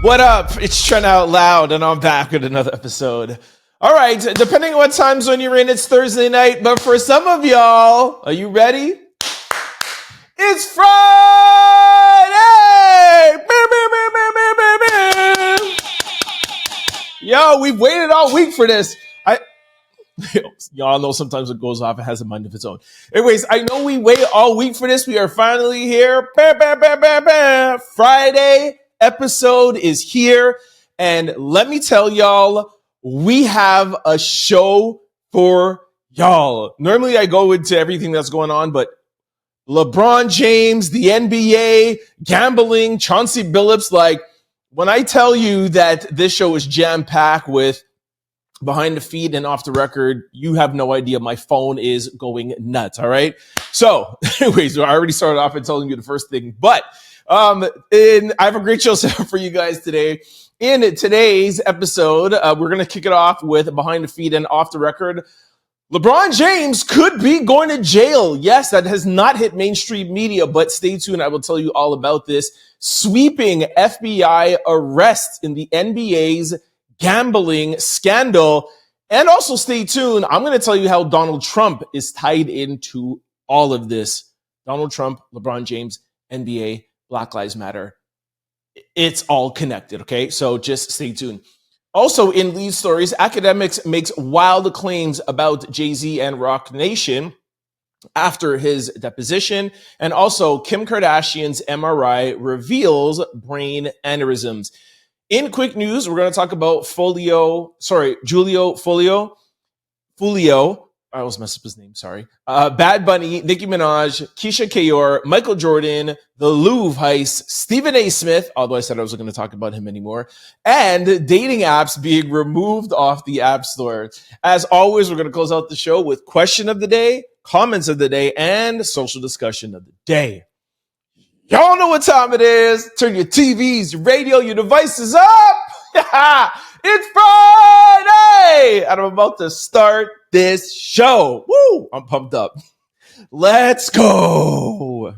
What up? It's Trent Out Loud, and I'm back with another episode. All right, depending on what time zone you're in, it's Thursday night, but for some of y'all, are you ready? It's Friday! Yo, we've waited all week for this. Y'all know sometimes it goes off, it has a mind of its own. Anyways, I know we wait all week for this. We are finally here. Friday episode is here. And let me tell y'all, we have a show for y'all. Normally I go into everything that's going on, but LeBron James, the NBA, gambling, Chauncey Billups, like when I tell you that this show is jam-packed with behind the feed and off the record, you have no idea. My phone is going nuts. All right. So anyways, I already started off and telling you the first thing, but I have a great show set up for you guys today. In today's episode, we're going to kick it off with behind the feed and off the record. LeBron James could be going to jail. Yes, that has not hit mainstream media, but stay tuned. I will tell you all about this sweeping FBI arrest in the NBA's gambling scandal. And also stay tuned. I'm going to tell you how Donald Trump is tied into all of this. Donald Trump, LeBron James, NBA, Black Lives Matter. It's all connected, okay? So just stay tuned. Also in lead stories, Akademik makes wild claims about Jay-z and Roc Nation after his deposition. And also Kim Kardashian's MRI reveals brain aneurysms. In quick news, we're going to talk about Julio Foolio. I always mess up his name, sorry. Bad Bunny, Nicki Minaj, Keyshia Ka'oir, Micheal Jordan, the Louvre heist, Stephen A. Smith, although I said I wasn't going to talk about him anymore, and dating apps being removed off the App Store. As always, we're going to close out the show with question of the day, comments of the day, and social discussion of the day. Y'all know what time it is. Turn your TVs, your radio, your devices up. It's Friday, and I'm about to start this show. Woo! I'm pumped up. Let's go.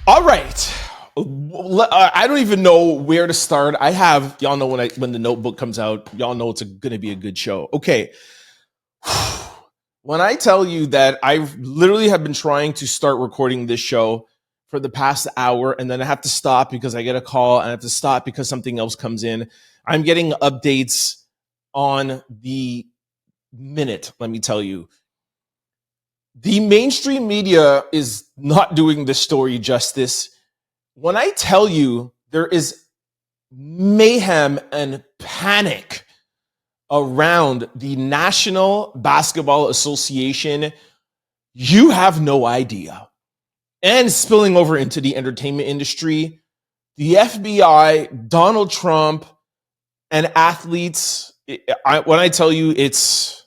All right. I don't even know where to start. Y'all know when the notebook comes out, y'all know it's going to be a good show. Okay. When I tell you that I literally have been trying to start recording this show for the past hour, and then I have to stop because I get a call, and I have to stop because something else comes in. I'm getting updates on the minute, let me tell you. The mainstream media is not doing this story justice. When I tell you there is mayhem and panic around the National Basketball Association, you have no idea. And spilling over into the entertainment industry, the FBI, Donald Trump, and athletes, when I tell you it's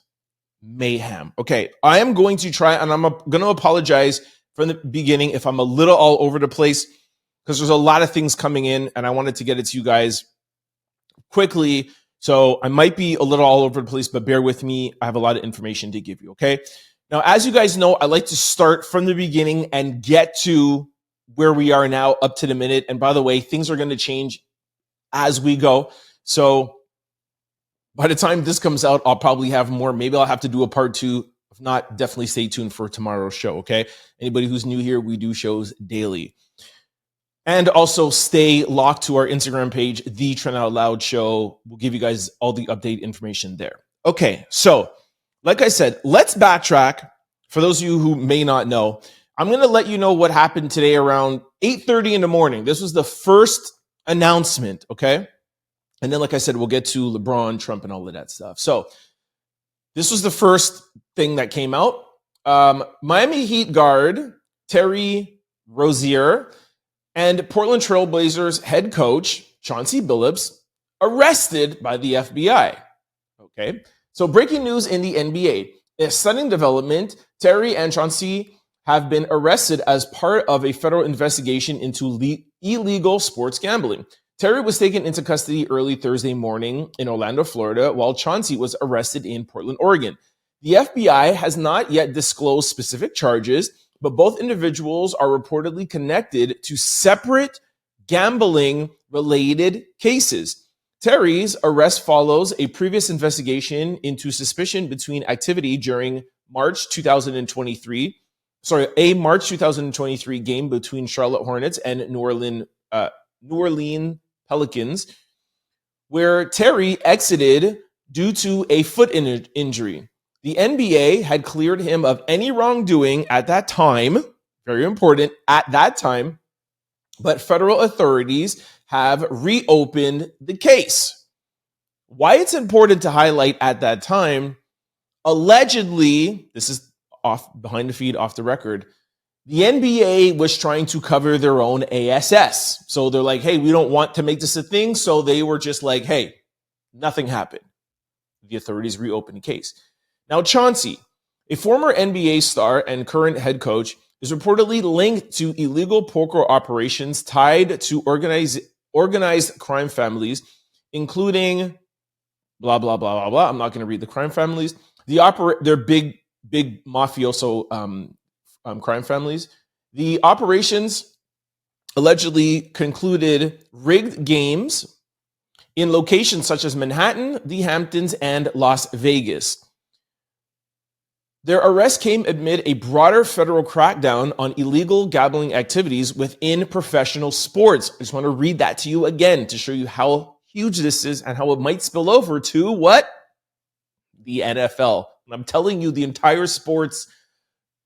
mayhem. Okay, I am going to try, and I'm going to apologize from the beginning if I'm a little all over the place, because there's a lot of things coming in, and I wanted to get it to you guys quickly. So I might be a little all over the place, but bear with me. I have a lot of information to give you, okay? Now, as you guys know, I like to start from the beginning and get to where we are now up to the minute. And by the way, things are going to change as we go. So by the time this comes out, I'll probably have more. Maybe I'll have to do a part two. If not, definitely stay tuned for tomorrow's show, okay? Anybody who's new here, we do shows daily. And also stay locked to our Instagram page, The Trent Out Loud Show. We'll give you guys all the update information there. Okay, so like I said, let's backtrack. For those of you who may not know, I'm going to let you know what happened today around 8:30 in the morning. This was the first announcement, okay? And then, like I said, we'll get to LeBron, Trump, and all of that stuff. So this was the first thing that came out. Miami Heat guard Terry Rozier and Portland Trail Blazers head coach Chauncey Billups arrested by the FBI. Okay, so breaking news in the NBA. A stunning development. Terry and Chauncey have been arrested as part of a federal investigation into illegal sports gambling. Terry was taken into custody early Thursday morning in Orlando, Florida, while Chauncey was arrested in Portland, Oregon. The FBI has not yet disclosed specific charges, but both individuals are reportedly connected to separate gambling-related cases. Terry's arrest follows a previous investigation into suspicion between activity during March 2023. A March 2023 game between Charlotte Hornets and New Orleans Pelicans, where Terry exited due to a foot injury. The NBA had cleared him of any wrongdoing at that time, very important, at that time, but federal authorities have reopened the case. Why it's important to highlight at that time, allegedly, this is off behind the feed, off the record, the NBA was trying to cover their own ASS. So they're like, hey, we don't want to make this a thing. So they were just like, hey, nothing happened. The authorities reopened the case. Now, Chauncey, a former NBA star and current head coach, is reportedly linked to illegal poker operations tied to organized crime families, including blah, blah, blah, blah, blah. I'm not going to read the crime families. They're big mafioso crime families. The operations allegedly concluded rigged games in locations such as Manhattan, the Hamptons, and Las Vegas. Their arrest came amid a broader federal crackdown on illegal gambling activities within professional sports. I just want to read that to you again to show you how huge this is and how it might spill over to what? The NFL. I'm telling you, the entire sports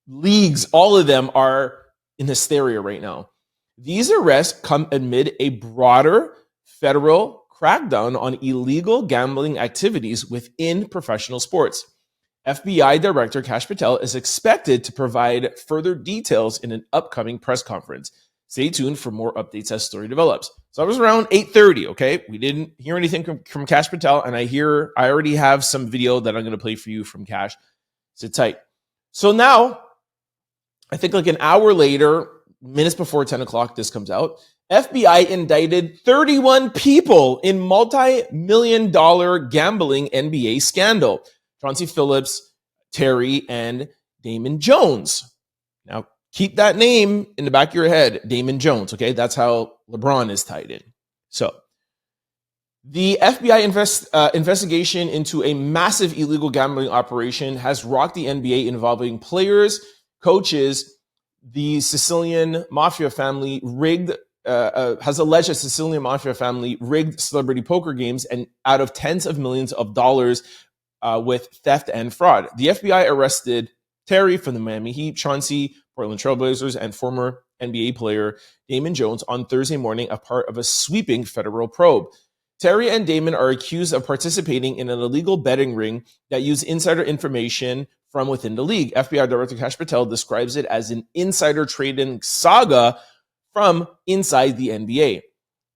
leagues, all of them are in hysteria right now. These arrests come amid a broader federal crackdown on illegal gambling activities within professional sports. FBI Director Kash Patel is expected to provide further details in an upcoming press conference. Stay tuned for more updates as story develops. So I was around 8:30, okay? We didn't hear anything from Kash Patel, and I already have some video that I'm going to play for you from Kash. Sit tight. So now, I think like an hour later, minutes before 10 o'clock, this comes out. FBI indicted 31 people in multi-million-dollar gambling NBA scandal. Chauncey Billups, Terry, and Damon Jones. Now, keep that name in the back of your head, Damon Jones, okay? That's how LeBron is tied in. So, the FBI investigation into a massive illegal gambling operation has rocked the NBA involving players, coaches. The Sicilian Mafia family has alleged a Sicilian Mafia family rigged celebrity poker games and out of tens of millions of dollars with theft and fraud. The FBI arrested Terry from the Miami Heat, Chauncey, Portland Trailblazers, and former NBA player Damon Jones on Thursday morning as part of a sweeping federal probe. Terry and Damon are accused of participating in an illegal betting ring that used insider information from within the league. FBI Director Kash Patel describes it as an insider trading saga from inside the NBA.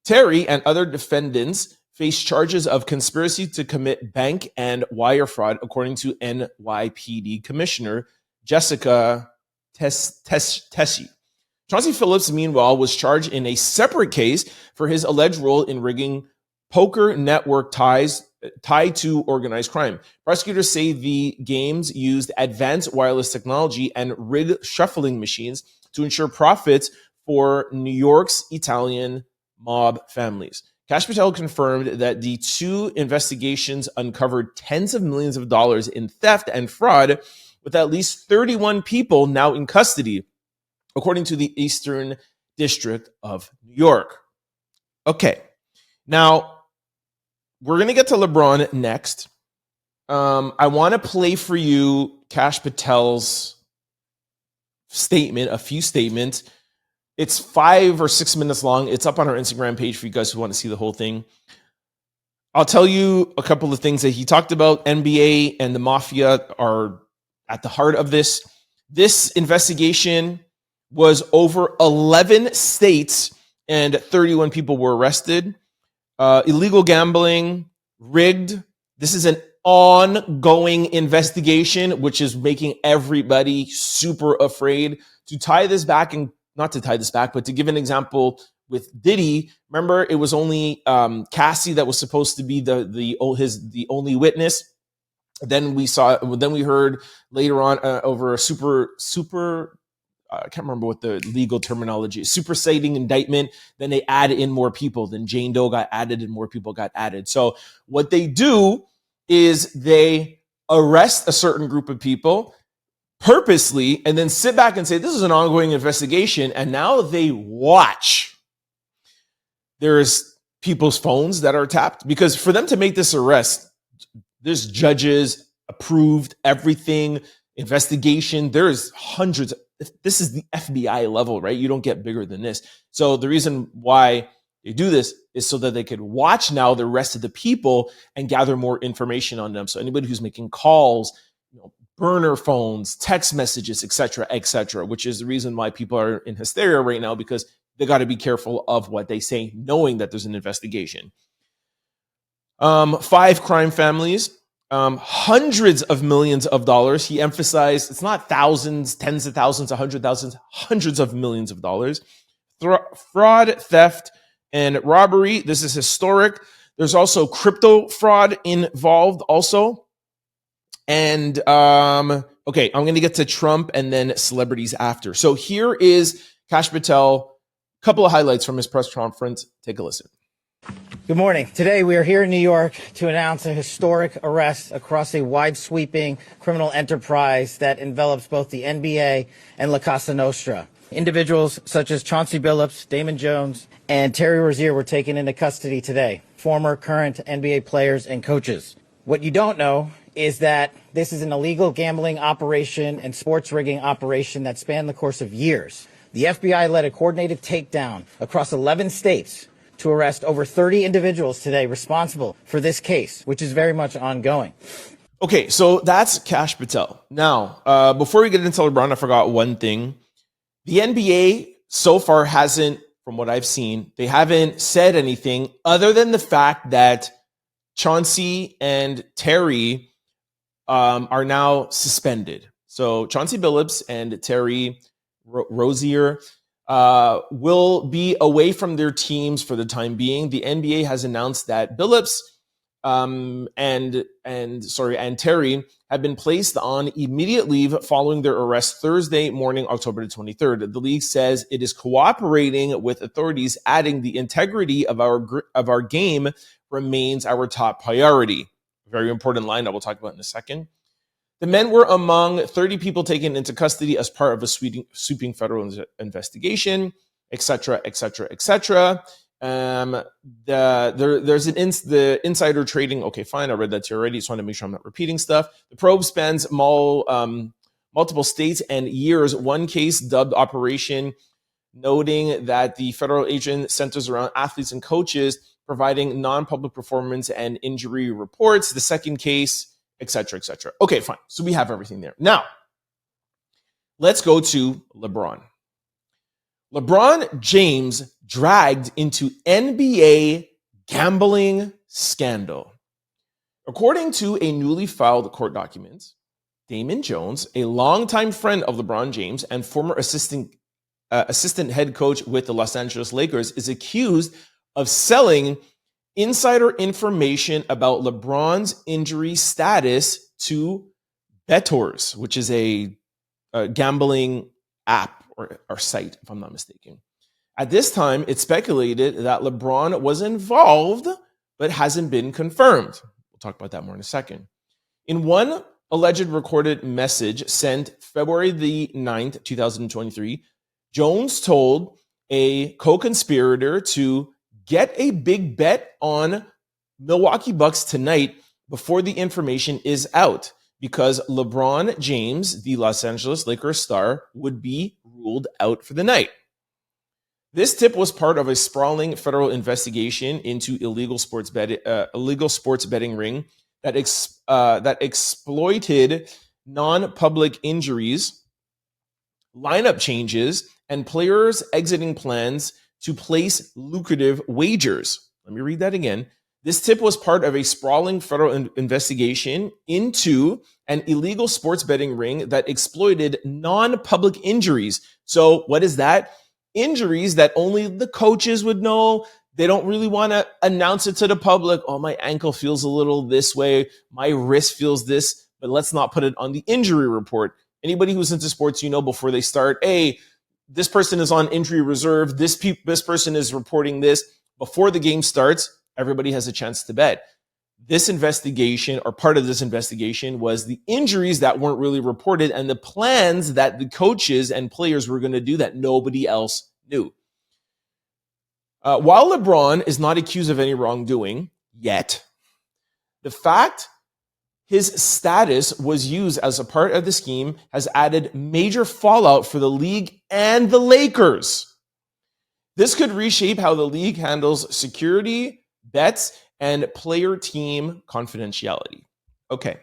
Terry and other defendants face charges of conspiracy to commit bank and wire fraud, according to NYPD Commissioner Jessica Tessie. Chauncey Billups, meanwhile, was charged in a separate case for his alleged role in rigging poker network tied to organized crime. Prosecutors say the games used advanced wireless technology and rigged shuffling machines to ensure profits for New York's Italian mob families. Kash Patel confirmed that the two investigations uncovered tens of millions of dollars in theft and fraud, with at least 31 people now in custody, according to the Eastern District of New York. Okay, now we're going to get to LeBron next. I want to play for you Kash Patel's statement, a few statements. It's 5 or 6 minutes long. It's up on our Instagram page for you guys who want to see the whole thing. I'll tell you a couple of things that he talked about. NBA and the mafia are at the heart of this. This investigation was over 11 states and 31 people were arrested. Illegal gambling, rigged. This is an ongoing investigation, which is making everybody super afraid. To tie this back and not to tie this back, but to give an example with Diddy, remember it was only Cassie that was supposed to be the only witness. Then we heard later on over a super I can't remember what the legal terminology is, superseding indictment. Then they add in more people. Then Jane Doe got added and more people got added. So what they do is they arrest a certain group of people purposely and then sit back and say, this is an ongoing investigation. And now they watch. There's people's phones that are tapped because for them to make this arrest, there's judges approved, everything, investigation. There's hundreds. This is the FBI level, right? You don't get bigger than this. So the reason why they do this is so that they could watch now the rest of the people and gather more information on them. So anybody who's making calls, burner phones, text messages, et cetera, which is the reason why people are in hysteria right now because they got to be careful of what they say, knowing that there's an investigation. 5 crime families, hundreds of millions of dollars. He emphasized it's not thousands, tens of thousands, 100,000, hundreds of millions of dollars. Fraud, theft, and robbery. This is historic. There's also crypto fraud involved also. And okay, I'm going to get to Trump and then celebrities after. So here is Kash Patel. Couple of highlights from his press conference. Take a listen. Good morning. Today we are here in New York to announce a historic arrest across a wide-sweeping criminal enterprise that envelops both the NBA and La Casa Nostra. Individuals such as Chauncey Billups, Damon Jones, and Terry Rozier were taken into custody today, former, current NBA players and coaches. What you don't know is that this is an illegal gambling operation and sports rigging operation that spanned the course of years. The FBI led a coordinated takedown across 11 states to arrest over 30 individuals today responsible for this case, which is very much ongoing. Okay, so that's Kash Patel. Now, before we get into LeBron, I forgot one thing. The NBA so far hasn't, from what I've seen, they haven't said anything other than the fact that Chauncey and Terry are now suspended. So Chauncey Billups and Terry Rozier will be away from their teams for the time being. The NBA has announced that Billups and Terry have been placed on immediate leave following their arrest Thursday morning, October the 23rd. The league says it is cooperating with authorities, adding the integrity of our game remains our top priority. Very important line that we'll talk about in a second. The men were among 30 people taken into custody as part of a sweeping federal investigation, et cetera, et cetera, et cetera. There's the insider trading. Okay, fine. I read that to you already. Just want to make sure I'm not repeating stuff. The probe spans multiple states and years. One case dubbed Operation, noting that the federal agent centers around athletes and coaches providing non-public performance and injury reports. The second case, et cetera, et cetera. Okay, fine. So we have everything there. Now, let's go to LeBron. LeBron James dragged into NBA gambling scandal. According to a newly filed court document, Damon Jones, a longtime friend of LeBron James and former assistant head coach with the Los Angeles Lakers, is accused of selling insider information about LeBron's injury status to bettors, which is a gambling app or site, if I'm not mistaken. At this time, it's speculated that LeBron was involved, but hasn't been confirmed. We'll talk about that more in a second. In one alleged recorded message sent February the 9th, 2023, Jones told a co-conspirator to get a big bet on Milwaukee Bucks tonight before the information is out, because LeBron James, the Los Angeles Lakers star, would be ruled out for the night. This tip was part of a sprawling federal investigation into illegal sports betting ring that exploited non-public injuries, lineup changes, and players exiting plans to place lucrative wagers. Let me read that again. This tip was part of a sprawling federal investigation into an illegal sports betting ring that exploited non-public injuries. So what is that? Injuries that only the coaches would know. They don't really want to announce it to the public. Oh, my ankle feels a little this way. My wrist feels this, but let's not put it on the injury report. Anybody who's into sports, before they start, hey, this person is on injury reserve. This person is reporting this. Before the game starts, everybody has a chance to bet. This investigation, or part of this investigation, was the injuries that weren't really reported and the plans that the coaches and players were going to do that nobody else knew. While LeBron is not accused of any wrongdoing yet, the fact his status was used as a part of the scheme has added major fallout for the league and the Lakers. This could reshape how the league handles security, bets, and player team confidentiality. Okay,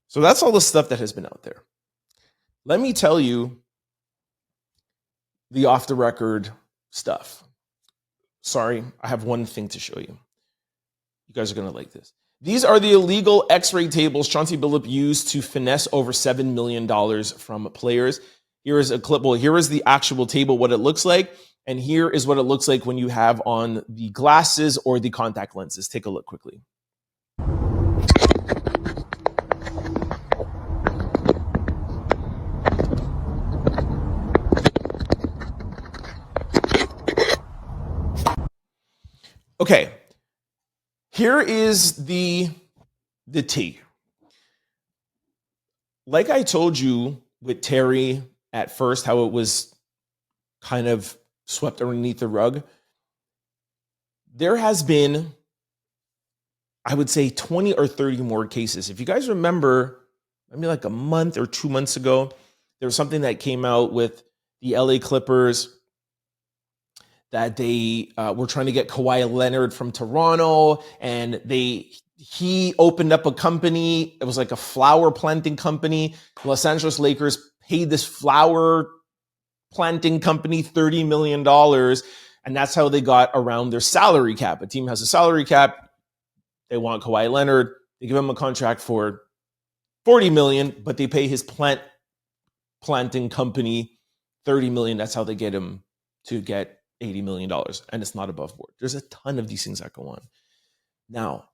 so that's all the stuff that has been out there. Let me tell you the off the record stuff. Sorry, I have one thing to show you. You guys are going to like this. These are the illegal X-ray tables Chauncey Billups used to finesse over $7 million from players. Here is a clip. Well, here is the actual table, what it looks like. And here is what it looks like when you have on the glasses or the contact lenses. Take a look quickly. Okay, here is the T. Like I told you with Terry at first, how it was kind of swept underneath the rug. There has been, I would say, 20 or 30 more cases. If you guys remember, maybe like a month or 2 months ago, there was something that came out with the LA Clippers that they were trying to get Kawhi Leonard from Toronto, and he opened up a company. It was like a flower planting company. Los Angeles Lakers paid this flower planting company $30 million, and that's how they got around their salary cap. A team has a salary cap. They want Kawhi Leonard. They give him a contract for $40 million, but they pay his planting company $30 million. That's how they get him to get $80 million, and it's not above board. There's a ton of these things that go on. Now,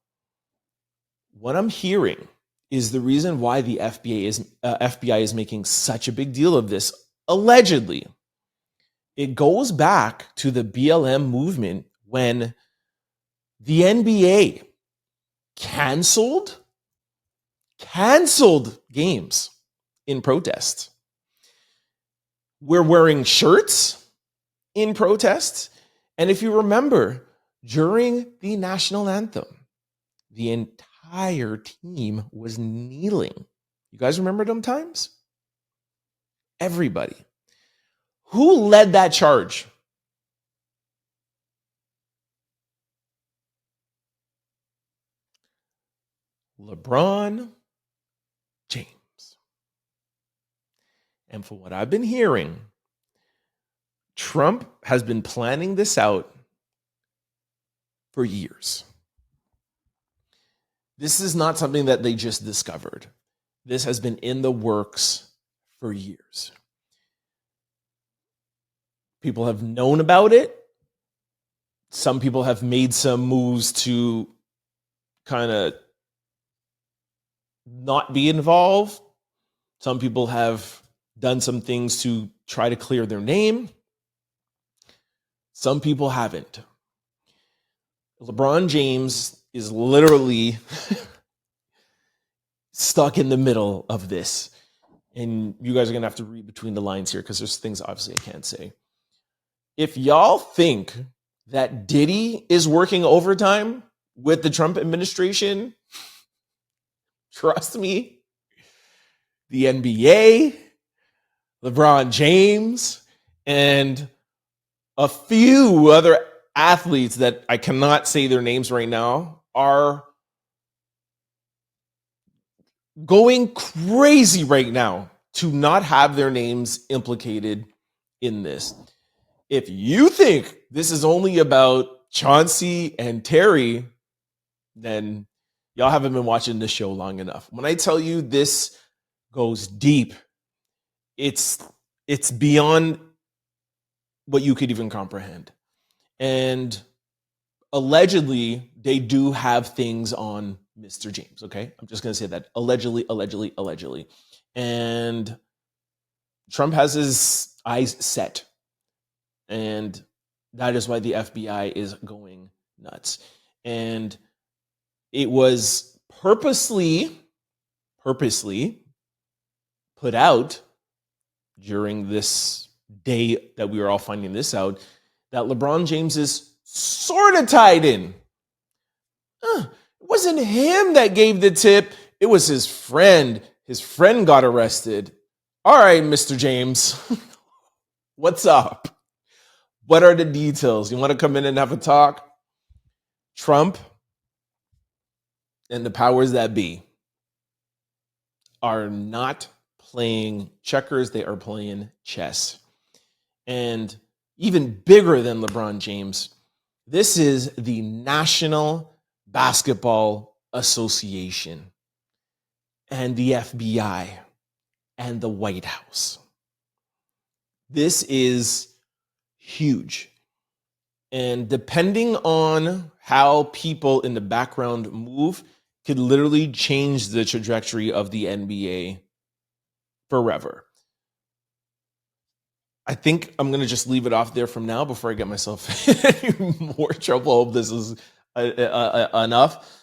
what I'm hearing is the reason why the FBI is making such a big deal of this, allegedly. It goes back to the BLM movement when the NBA canceled games in protest. We're wearing shirts in protest. And if you remember, during the national anthem, the entire team was kneeling. You guys remember them times? Everybody. Who led that charge? LeBron James. And from what I've been hearing, Trump has been planning this out for years. This is not something that they just discovered. This has been in the works for years. People have known about it. Some people have made some moves to kind of not be involved. Some people have done some things to try to clear their name. Some people haven't. LeBron James is literally stuck in the middle of this. And you guys are going to have to read between the lines here because there's things obviously I can't say. If y'all think that Diddy is working overtime with the Trump administration, trust me, the NBA, LeBron James, and a few other athletes that I cannot say their names right now are going crazy right now to not have their names implicated in this. If you think this is only about Chauncey and Terry, then y'all haven't been watching this show long enough. When I tell you this goes deep, it's beyond what you could even comprehend. And allegedly, they do have things on Mr. James, okay? I'm just going to say that. Allegedly. And Trump has his eyes set, and that is why the FBI is going nuts. And it was purposely put out during this day that we were all finding this out, that LeBron James is sort of tied in. It wasn't him that gave the tip. It was his friend. His friend got arrested. All right, Mr. James, what's up? What are the details? You want to come in and have a talk? Trump and the powers that be are not playing checkers. They are playing chess. And even bigger than LeBron James, this is the National Basketball Association and the FBI and the White House. This is huge. And depending on how people in the background move, could literally change the trajectory of the NBA forever. I think I'm going to just leave it off there from now before I get myself in more trouble. Hope this is enough.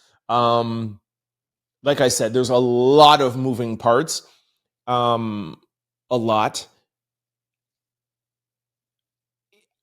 Like I said, there's a lot of moving parts. A lot.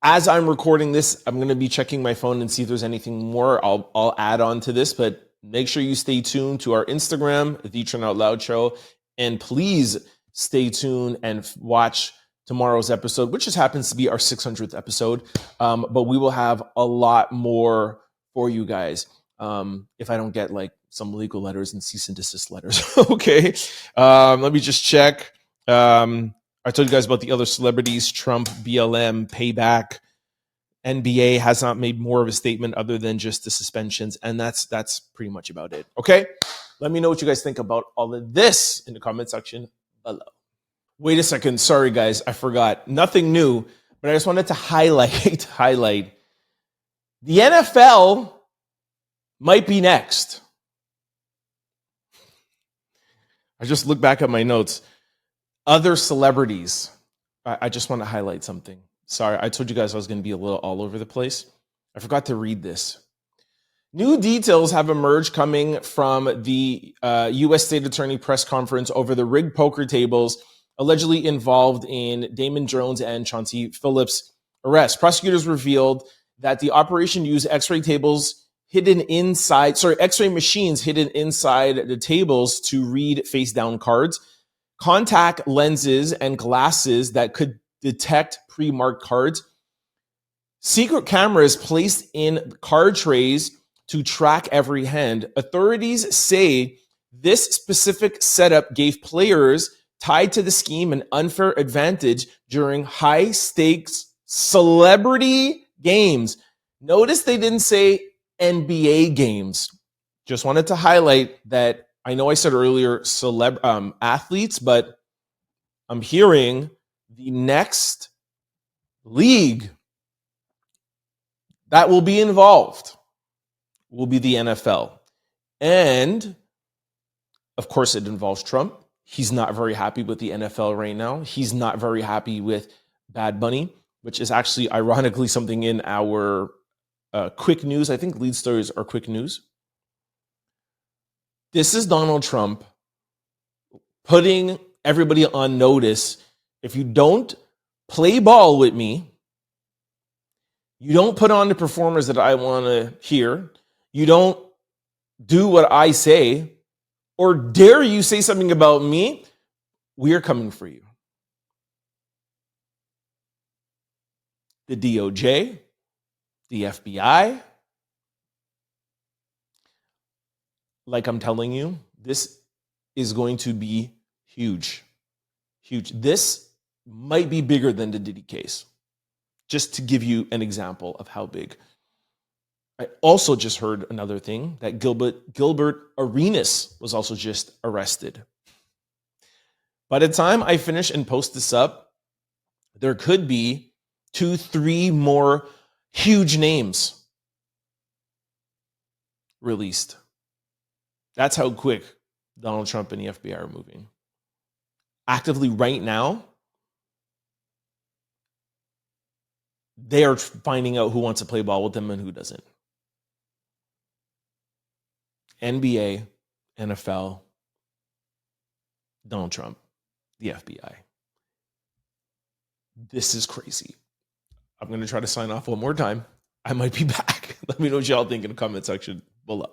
As I'm recording this, I'm going to be checking my phone and see if there's anything more I'll add on to this, but make sure you stay tuned to our Instagram, The Trent Out Loud Show, and please stay tuned and watch tomorrow's episode, which just happens to be our 600th episode. But we will have a lot more for you guys. If I don't get like some legal letters and cease and desist letters. Okay. Let me just check. I told you guys about the other celebrities, Trump, BLM, Payback. NBA has not made more of a statement other than just the suspensions. And that's pretty much about it. Okay. Let me know what you guys think about all of this in the comment section below. Wait a second. Sorry, guys. I forgot. Nothing new, but I just wanted to highlight the NFL might be next. I just look back at my notes. Other celebrities. I just want to highlight something. Sorry, I told you guys I was going to be a little all over the place. I forgot to read this. New details have emerged coming from the U.S. State Attorney press conference over the rigged poker tables allegedly involved in Damon Jones and Chauncey Phillips' arrest. Prosecutors revealed that the operation used X-ray machines hidden inside the tables to read face-down cards, contact lenses, and glasses that could detect pre-marked cards, secret cameras placed in card trays to track every hand. Authorities say this specific setup gave players tied to the scheme an unfair advantage during high-stakes celebrity games. Notice they didn't say NBA games. Just wanted to highlight that. I know I said earlier athletes, but I'm hearing the next league that will be involved will be the NFL. And of course, it involves Trump. He's not very happy with the NFL right now. He's not very happy with Bad Bunny, which is actually ironically something in our quick news. I think lead stories are quick news. This is Donald Trump putting everybody on notice. If you don't play ball with me, you don't put on the performers that I want to hear, you don't do what I say, or dare you say something about me, we are coming for you. The DOJ, the FBI, like I'm telling you, this is going to be huge. Huge. This might be bigger than the Diddy case. Just to give you an example of how big. I also just heard another thing, that Gilbert Arenas was also just arrested. By the time I finish and post this up, there could be 2-3 more huge names released. That's how quick Donald Trump and the FBI are moving. Actively right now, they are finding out who wants to play ball with them and who doesn't. NBA, NFL, Donald Trump, the FBI. This is crazy. I'm going to try to sign off one more time. I might be back. Let me know what y'all think in the comment section below.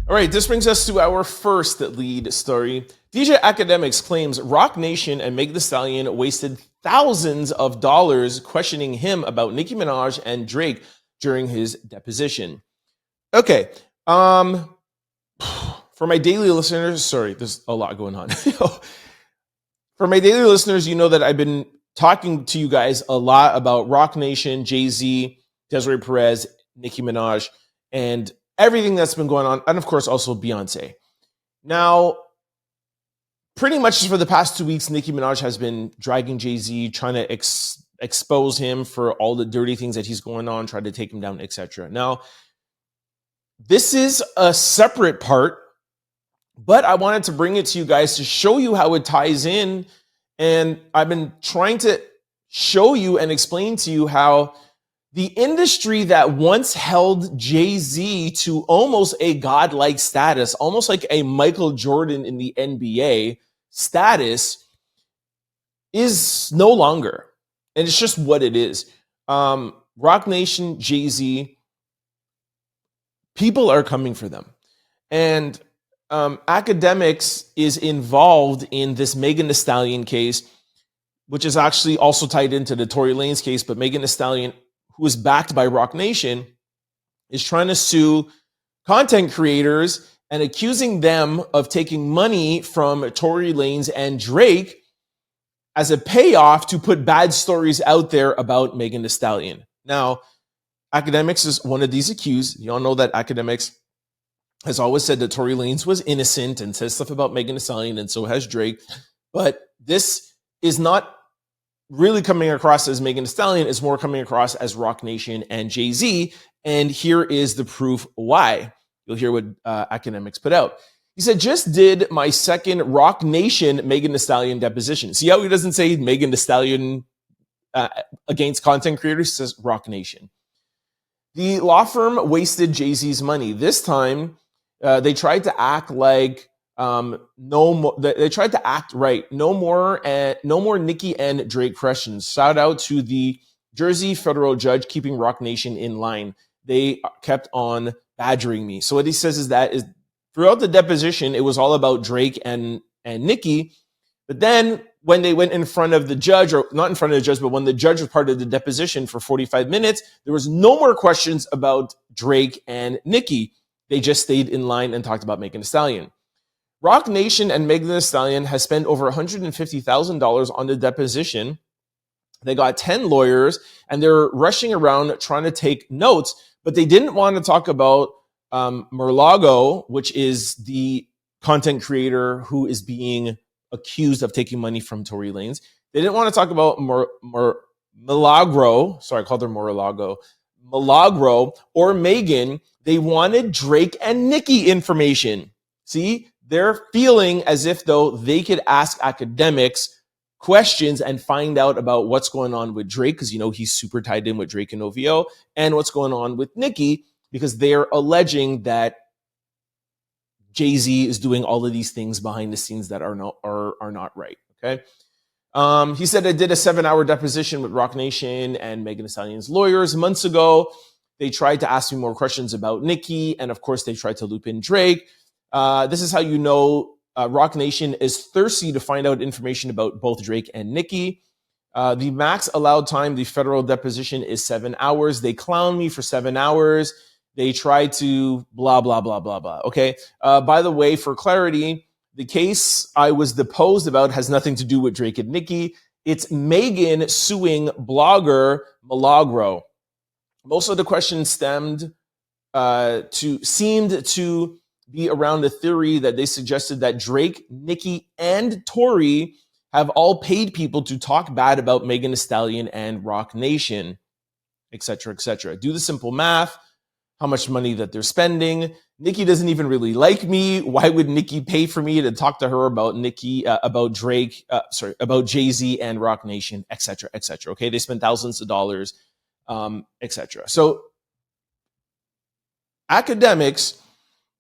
All right, this brings us to our first lead story. DJ Akademik claims Roc Nation and Meg Thee Stallion wasted thousands of dollars questioning him about Nicki Minaj and Drake during his deposition. Okay, for my daily listeners, sorry, there's a lot going on. For my daily listeners, you know that I've been talking to you guys a lot about Roc Nation, Jay-Z, Desiree Perez, Nicki Minaj, and everything that's been going on, and of course also Beyonce. Now, pretty much for the past 2 weeks, Nicki Minaj has been dragging Jay-Z, trying to expose him for all the dirty things that he's going on, trying to take him down, etc. Now, this is a separate part, but I wanted to bring it to you guys to show you how it ties in. And I've been trying to show you and explain to you how the industry that once held Jay-Z to almost a godlike status, almost like a Micheal Jordan in the NBA status, is no longer. And it's just what it is. Roc Nation, Jay-Z, people are coming for them. And Akademik is involved in this Megan Thee Stallion case, which is actually also tied into the Tory Lanez case. But Megan Thee Stallion, who is backed by Roc Nation, is trying to sue content creators and accusing them of taking money from Tory Lanez and Drake as a payoff to put bad stories out there about Megan Thee Stallion. Now, Akademik is one of these accused. You all know that Akademik has always said that Tory Lanez was innocent and says stuff about Megan Thee Stallion, and so has Drake. But this is not really coming across as Megan Thee Stallion. It's more coming across as Roc Nation and Jay-Z. And here is the proof why. You'll hear what Akademik put out. He said, just did my second Roc Nation Megan Thee Stallion deposition. See how he doesn't say Megan Thee Stallion against content creators? He says Roc Nation. The law firm wasted Jay-Z's money. This time, they tried to act like no more. They tried to act right. No more Nicki and Drake questions. Shout out to the Jersey federal judge keeping Roc Nation in line. They kept on badgering me. So what he says is that throughout the deposition, it was all about Drake and Nicki. But then when they went in front of the judge, or not in front of the judge, but when the judge was part of the deposition for 45 minutes, there was no more questions about Drake and Nicki. They just stayed in line and talked about Megan Thee Stallion. Roc Nation and Megan Thee Stallion has spent over $150,000 on the deposition. They got 10 lawyers, and they're rushing around trying to take notes, but they didn't want to talk about Mar-a-Lago, which is the content creator who is being accused of taking money from Tory Lanez. They didn't want to talk about Milagro. Sorry, I called her Mar-a-Lago. Milagro or Megan. They wanted Drake and Nicki information. See, they're feeling as if though they could ask Akademik questions and find out about what's going on with Drake, because you know he's super tied in with Drake and OVO, and what's going on with Nicki, because they're alleging that Jay-Z is doing all of these things behind the scenes that are not right. Okay. He said I did a 7-hour deposition with Roc Nation and Megan Thee Stallion's lawyers months ago. They tried to ask me more questions about Nicki, and of course they tried to loop in Drake. This is how you know Roc Nation is thirsty to find out information about both Drake and Nicki. The max allowed time, the federal deposition, is 7 hours. They clown me for 7 hours. They try to blah, blah, blah, blah, blah. Okay. By the way, for clarity, the case I was deposed about has nothing to do with Drake and Nicki. It's Megan suing blogger Milagro. Most of the questions seemed to be around the theory that they suggested that Drake, Nicki, and Tory have all paid people to talk bad about Megan Thee Stallion and Roc Nation, etc., etc. Do the simple math. how much money that they're spending. Nicki doesn't even really like me. Why would Nicki pay for me to talk to her about about Drake, about Jay-Z and Roc Nation, et cetera, et cetera. Okay, they spend thousands of dollars, et cetera. So Akademiks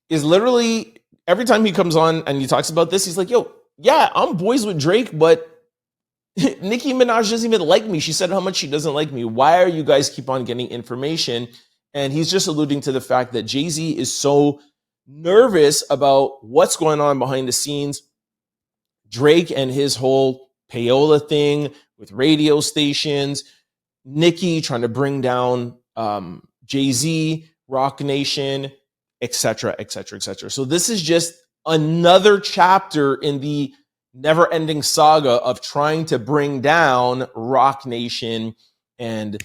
is literally, every time he comes on and he talks about this, he's like, yo, yeah, I'm boys with Drake, but Nicki Minaj doesn't even like me. She said how much she doesn't like me. Why are you guys keep on getting information? And he's just alluding to the fact that Jay-Z is so nervous about what's going on behind the scenes. Drake and his whole payola thing with radio stations, Nicki trying to bring down Jay-Z, Roc Nation, et cetera, et cetera, et cetera. So this is just another chapter in the never-ending saga of trying to bring down Roc Nation and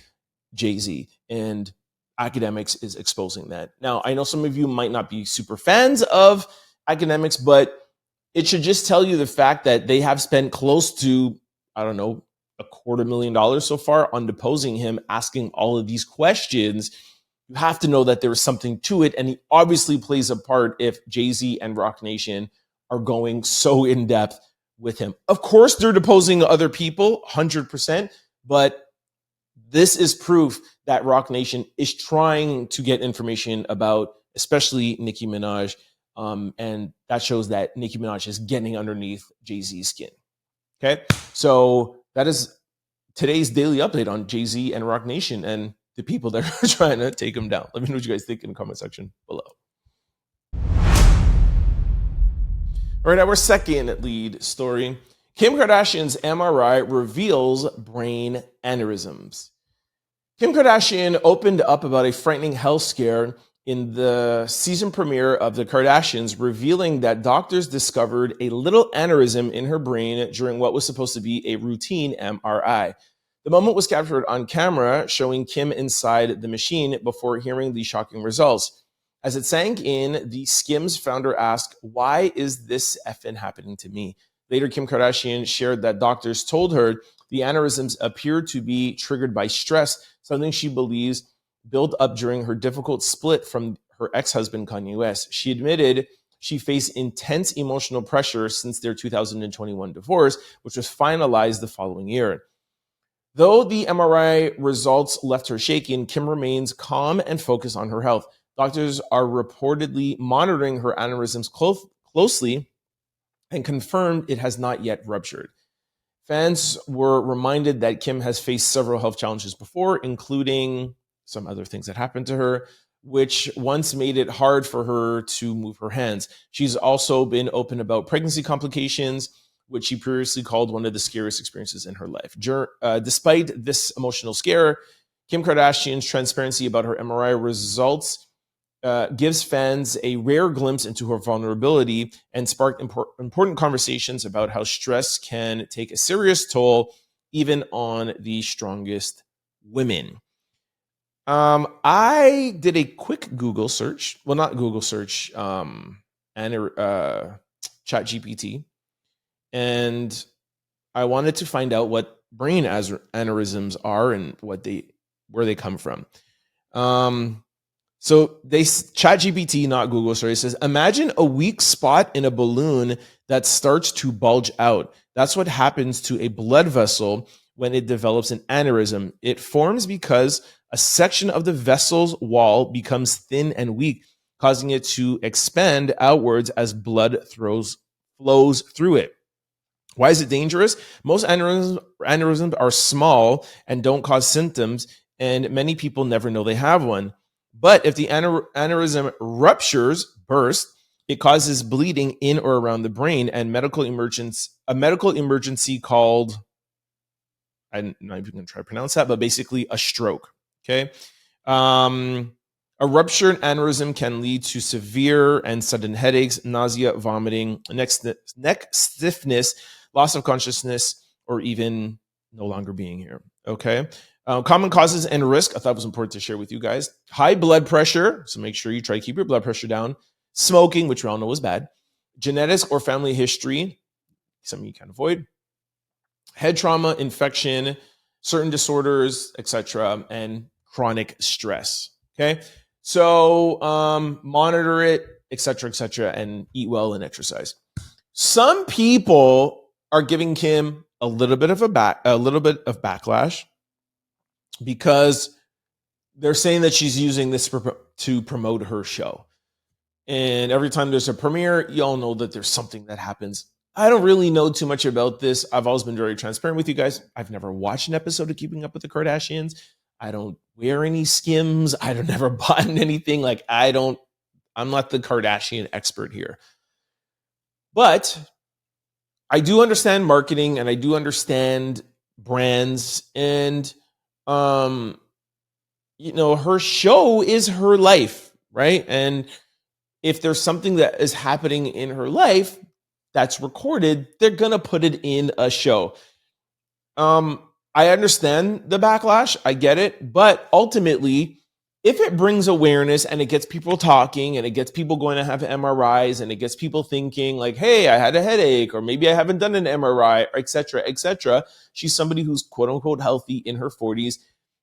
Jay-Z. And Akademiks is exposing that. Now, I know some of you might not be super fans of Akademiks, but it should just tell you the fact that they have spent close to, I don't know, $250,000 so far on deposing him, asking all of these questions. You have to know that there's something to it, and he obviously plays a part if Jay-Z and Roc Nation are going so in depth with him. Of course, they're deposing other people, 100%, but this is proof that Roc Nation is trying to get information about, especially Nicki Minaj, and that shows that Nicki Minaj is getting underneath Jay-Z's skin. Okay, so that is today's daily update on Jay-Z and Roc Nation and the people that are trying to take him down. Let me know what you guys think in the comment section below. All right, our second lead story. Kim Kardashian's MRI reveals brain aneurysms. Kim Kardashian opened up about a frightening health scare in the season premiere of The Kardashians, revealing that doctors discovered a little aneurysm in her brain during what was supposed to be a routine MRI. The moment was captured on camera, showing Kim inside the machine before hearing the shocking results. As it sank in, the Skims founder asked, "Why is this effing happening to me?" Later, Kim Kardashian shared that doctors told her the aneurysms appeared to be triggered by stress, something she believes built up during her difficult split from her ex-husband, Kanye West. She admitted she faced intense emotional pressure since their 2021 divorce, which was finalized the following year. Though the MRI results left her shaken, Kim remains calm and focused on her health. Doctors are reportedly monitoring her aneurysms closely and confirmed it has not yet ruptured. Fans were reminded that Kim has faced several health challenges before, including some other things that happened to her, which once made it hard for her to move her hands. She's also been open about pregnancy complications, which she previously called one of the scariest experiences in her life. Despite this emotional scare, Kim Kardashian's transparency about her MRI results gives fans a rare glimpse into her vulnerability and sparked important conversations about how stress can take a serious toll, even on the strongest women. I did a quick Google search. Well, not Google search, ChatGPT. And I wanted to find out what brain aneurysms are and where they come from. So ChatGPT, not Google, sorry, says, imagine a weak spot in a balloon that starts to bulge out. That's what happens to a blood vessel when it develops an aneurysm. It forms because a section of the vessel's wall becomes thin and weak, causing it to expand outwards as blood flows through it. Why is it dangerous? Most aneurysms are small and don't cause symptoms, and many people never know they have one. But if the aneurysm bursts, it causes bleeding in or around the brain, and a medical emergency called, I'm not even going to try to pronounce that, but basically a stroke. Okay. A ruptured aneurysm can lead to severe and sudden headaches, nausea, vomiting, neck stiffness, loss of consciousness, or even no longer being here. Okay. Common causes and risk, I thought was important to share with you guys. High blood pressure, so make sure you try to keep your blood pressure down. Smoking, which we all know is bad. Genetics or family history, something you can avoid. Head trauma, infection, certain disorders, etc., and chronic stress. Okay, So monitor it, etc., and eat well and exercise. Some people are giving Kim a little bit of backlash because they're saying that she's using this to promote her show. And every time there's a premiere, y'all know that there's something that happens. I don't really know too much about this. I've always been very transparent with you guys. I've never watched an episode of Keeping Up with the Kardashians. I don't wear any Skims. I don't never bought anything. Like I'm not the Kardashian expert here. But I do understand marketing and I do understand brands, and her show is her life, right? And if there's something that is happening in her life that's recorded, they're gonna put it in a show. I understand the backlash, I get it, but ultimately, if it brings awareness and it gets people talking and it gets people going to have MRIs and it gets people thinking like, hey, I had a headache, or maybe I haven't done an MRI, et cetera, she's somebody who's quote unquote healthy in her 40s,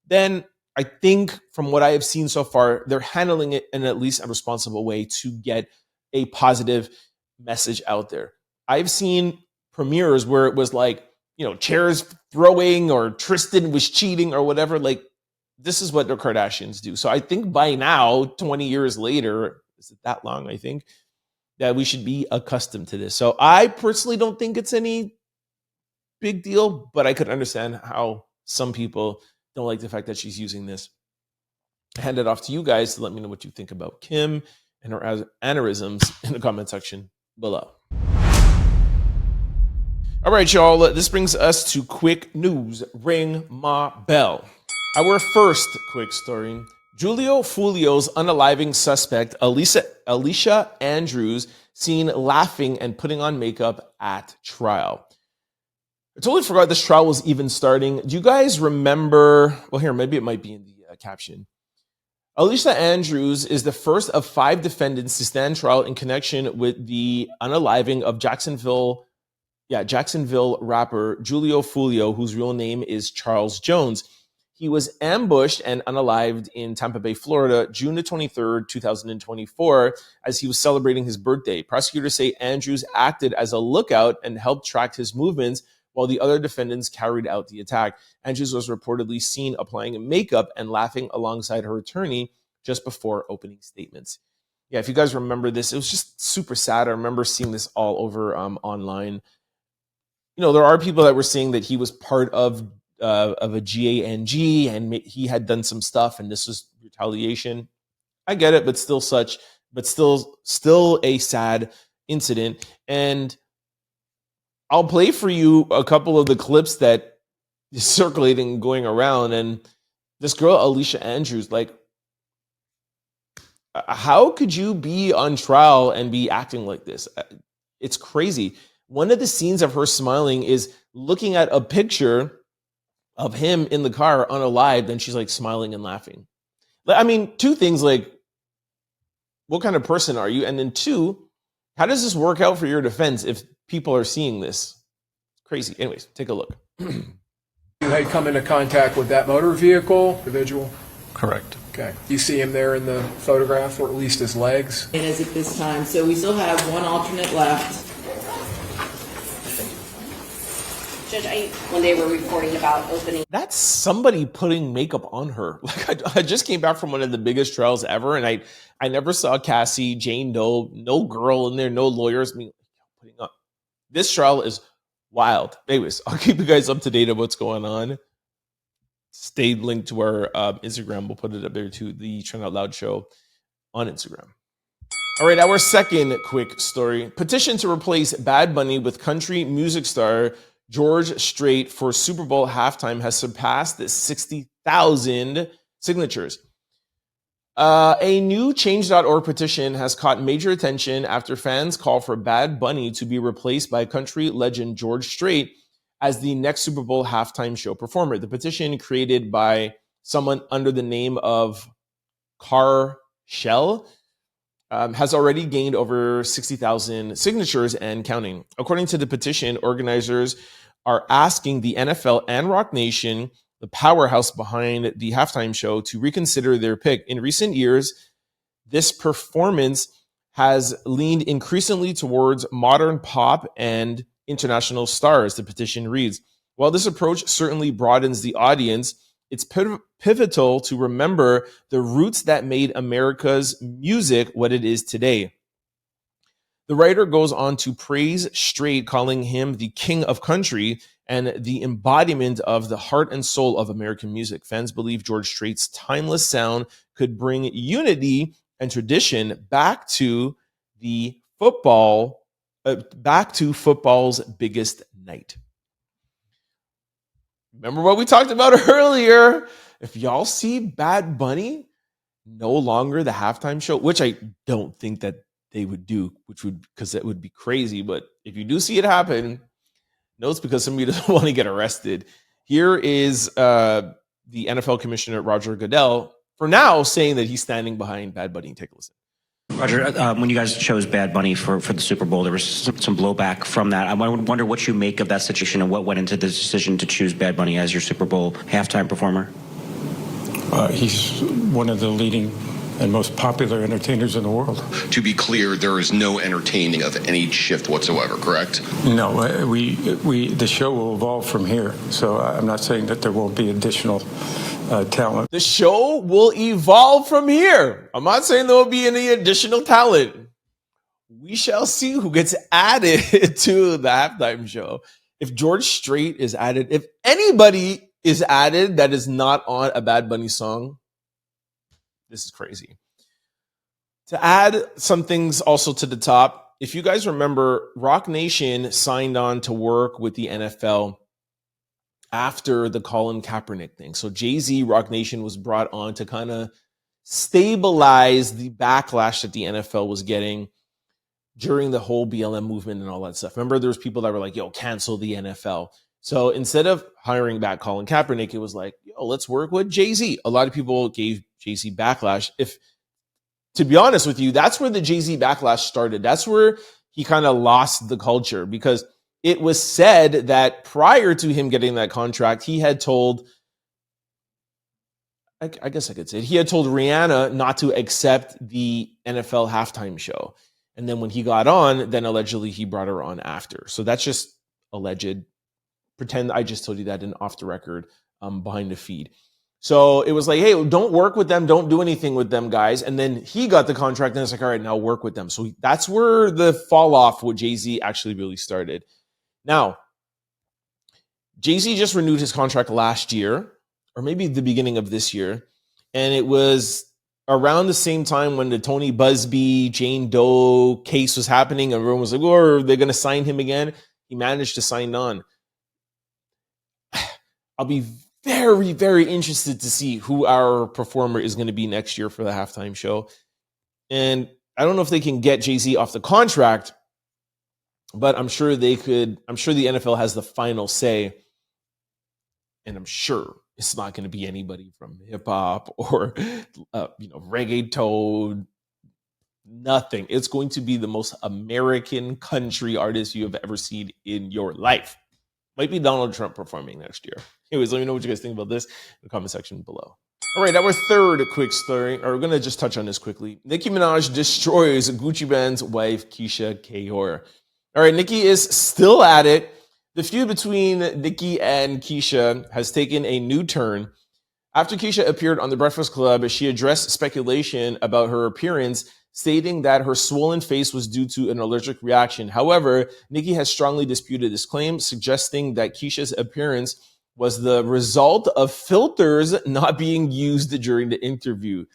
then I think from what I have seen so far, they're handling it in at least a responsible way to get a positive message out there. I've seen premieres where it was like, chairs throwing or Tristan was cheating or whatever. Like, this is what the Kardashians do. So I think by now, 20 years later, is it that long? I think that we should be accustomed to this. So I personally don't think it's any big deal, but I could understand how some people don't like the fact that she's using this. I hand it off to you guys to let me know what you think about Kim and her aneurysms in the comment section below. All right, y'all, this brings us to quick news. Ring my bell. Our first quick story: Julio Foolio's unaliving suspect, Alicia Andrews, seen laughing and putting on makeup at trial. I totally forgot this trial was even starting. Do you guys remember? Well, here, maybe it might be in the caption. Alicia Andrews is the first of 5 defendants to stand trial in connection with the unaliving of Jacksonville rapper Julio Foolio, whose real name is Charles Jones. He was ambushed and unalived in Tampa Bay, Florida, June the 23rd, 2024, as he was celebrating his birthday. Prosecutors say Andrews acted as a lookout and helped track his movements while the other defendants carried out the attack. Andrews was reportedly seen applying makeup and laughing alongside her attorney just before opening statements. Yeah, if you guys remember this, it was just super sad. I remember seeing this all over online. There are people that were saying that he was part of a GANG and he had done some stuff and this was retaliation. I get it, but still a sad incident. And I'll play for you a couple of the clips that is circulating, going around. And this girl, Alicia Andrews, like, how could you be on trial and be acting like this? It's crazy. One of the scenes of her smiling is looking at a picture of him in the car unalived, and she's like smiling and laughing. I mean, 2 things, like, what kind of person are you? And then 2, how does this work out for your defense if people are seeing this? Crazy. Anyways, take a look. You had come into contact with that motor vehicle individual? Correct. Okay. You see him there in the photograph, or at least his legs? It is at this time. So we still have 1 alternate left. Judge, when they were reporting about opening. That's somebody putting makeup on her. Like, I just came back from one of the biggest trials ever, and I never saw Cassie, Jane Doe, no girl in there, no lawyers. Putting up. This trial is wild. Anyways, I'll keep you guys up to date on what's going on. Stay linked to our Instagram. We'll put it up there too, the Trend Out Loud show on Instagram. All right, our second quick story. Petition to replace Bad Bunny with country music star George Strait for Super Bowl halftime has surpassed the 60,000 signatures. A new Change.org petition has caught major attention after fans call for Bad Bunny to be replaced by country legend George Strait as the next Super Bowl halftime show performer. The petition, created by someone under the name of Car Shell, has already gained over 60,000 signatures and counting. According to the petition, organizers are asking the NFL and Roc Nation, the powerhouse behind the halftime show, to reconsider their pick. In recent years, this performance has leaned increasingly towards modern pop and international stars, the petition reads. While this approach certainly broadens the audience, it's pivotal to remember the roots that made America's music what it is today. The writer goes on to praise Strait, calling him the king of country and the embodiment of the heart and soul of American music. Fans believe George Strait's timeless sound could bring unity and tradition back to football's biggest night. Remember what we talked about earlier? If y'all see Bad Bunny no longer the halftime show, which I don't think that they would do, because that would be crazy. But if you do see it happen, no, it's because somebody doesn't want to get arrested. Here is the NFL commissioner, Roger Goodell, for now saying that he's standing behind Bad Bunny. Take a listen. Roger, when you guys chose Bad Bunny for the Super Bowl, there was some blowback from that. I wonder what you make of that situation and what went into the decision to choose Bad Bunny as your Super Bowl halftime performer. He's one of the leading and most popular entertainers in the world. To be clear, there is no entertaining of any shift whatsoever, correct? No, the show will evolve from here. So I'm not saying that there won't be additional talent. The show will evolve from here. I'm not saying there will be any additional talent. We shall see who gets added to the halftime show. If George Strait is added, if anybody is added that is not on a Bad Bunny song, this is crazy. To add some things also to the top, if you guys remember, Roc Nation signed on to work with the NFL after the Colin Kaepernick thing. So Jay-Z Roc Nation was brought on to kind of stabilize the backlash that the NFL was getting during the whole BLM movement and all that stuff. Remember, there was people that were like, yo, cancel the NFL. So instead of hiring back Colin Kaepernick, it was like, yo, let's work with Jay-Z. A lot of people gave Jay-Z backlash. To be honest with you, that's where the Jay-Z backlash started. That's where he kind of lost the culture, because it was said that prior to him getting that contract, he had told, I guess I could say it, he had told Rihanna not to accept the NFL halftime show. And then when he got on, then allegedly he brought her on after. So that's just alleged. Pretend I just told you that in off the record, behind the feed. So it was like, hey, don't work with them. Don't do anything with them, guys. And then he got the contract and it's like, all right, now work with them. So that's where the fall off with Jay-Z actually really started. Now, Jay-Z just renewed his contract last year, or maybe the beginning of this year. And it was around the same time when the Tony Busby, Jane Doe case was happening. Everyone was like, oh, are they going to sign him again? He managed to sign on. I'll be very, very interested to see who our performer is going to be next year for the halftime show. And I don't know if they can get Jay-Z off the contract, but I'm sure they could. I'm sure the NFL has the final say. And I'm sure it's not going to be anybody from hip hop or, reggaeton, nothing. It's going to be the most American country artist you have ever seen in your life. Might be Donald Trump performing next year. Anyways, let me know what you guys think about this in the comment section below. All right, our third quick story, or we're going to just touch on this quickly. Nicki Minaj destroys Gucci Man's wife, Keyshia Ka'oir. All right, Nicki is still at it. The feud between Nicki and Keyshia has taken a new turn. After Keyshia appeared on The Breakfast Club, she addressed speculation about her appearance, stating that her swollen face was due to an allergic reaction. However, Nicki has strongly disputed this claim, suggesting that Keyshia's appearance was the result of filters not being used during the interview.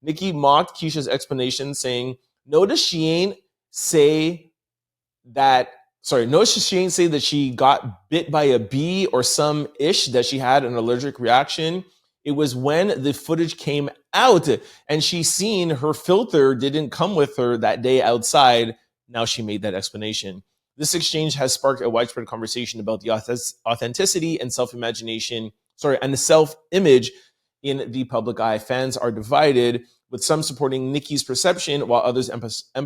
Nicki mocked Keyshia's explanation, saying, notice she ain't say that she got bit by a bee or some ish, that she had an allergic reaction. It was when the footage came out and she seen her filter didn't come with her that day outside. Now she made that explanation. This exchange has sparked a widespread conversation about the authenticity and the self-image in the public eye. Fans are divided, with some supporting Nicki's perception while others empathizing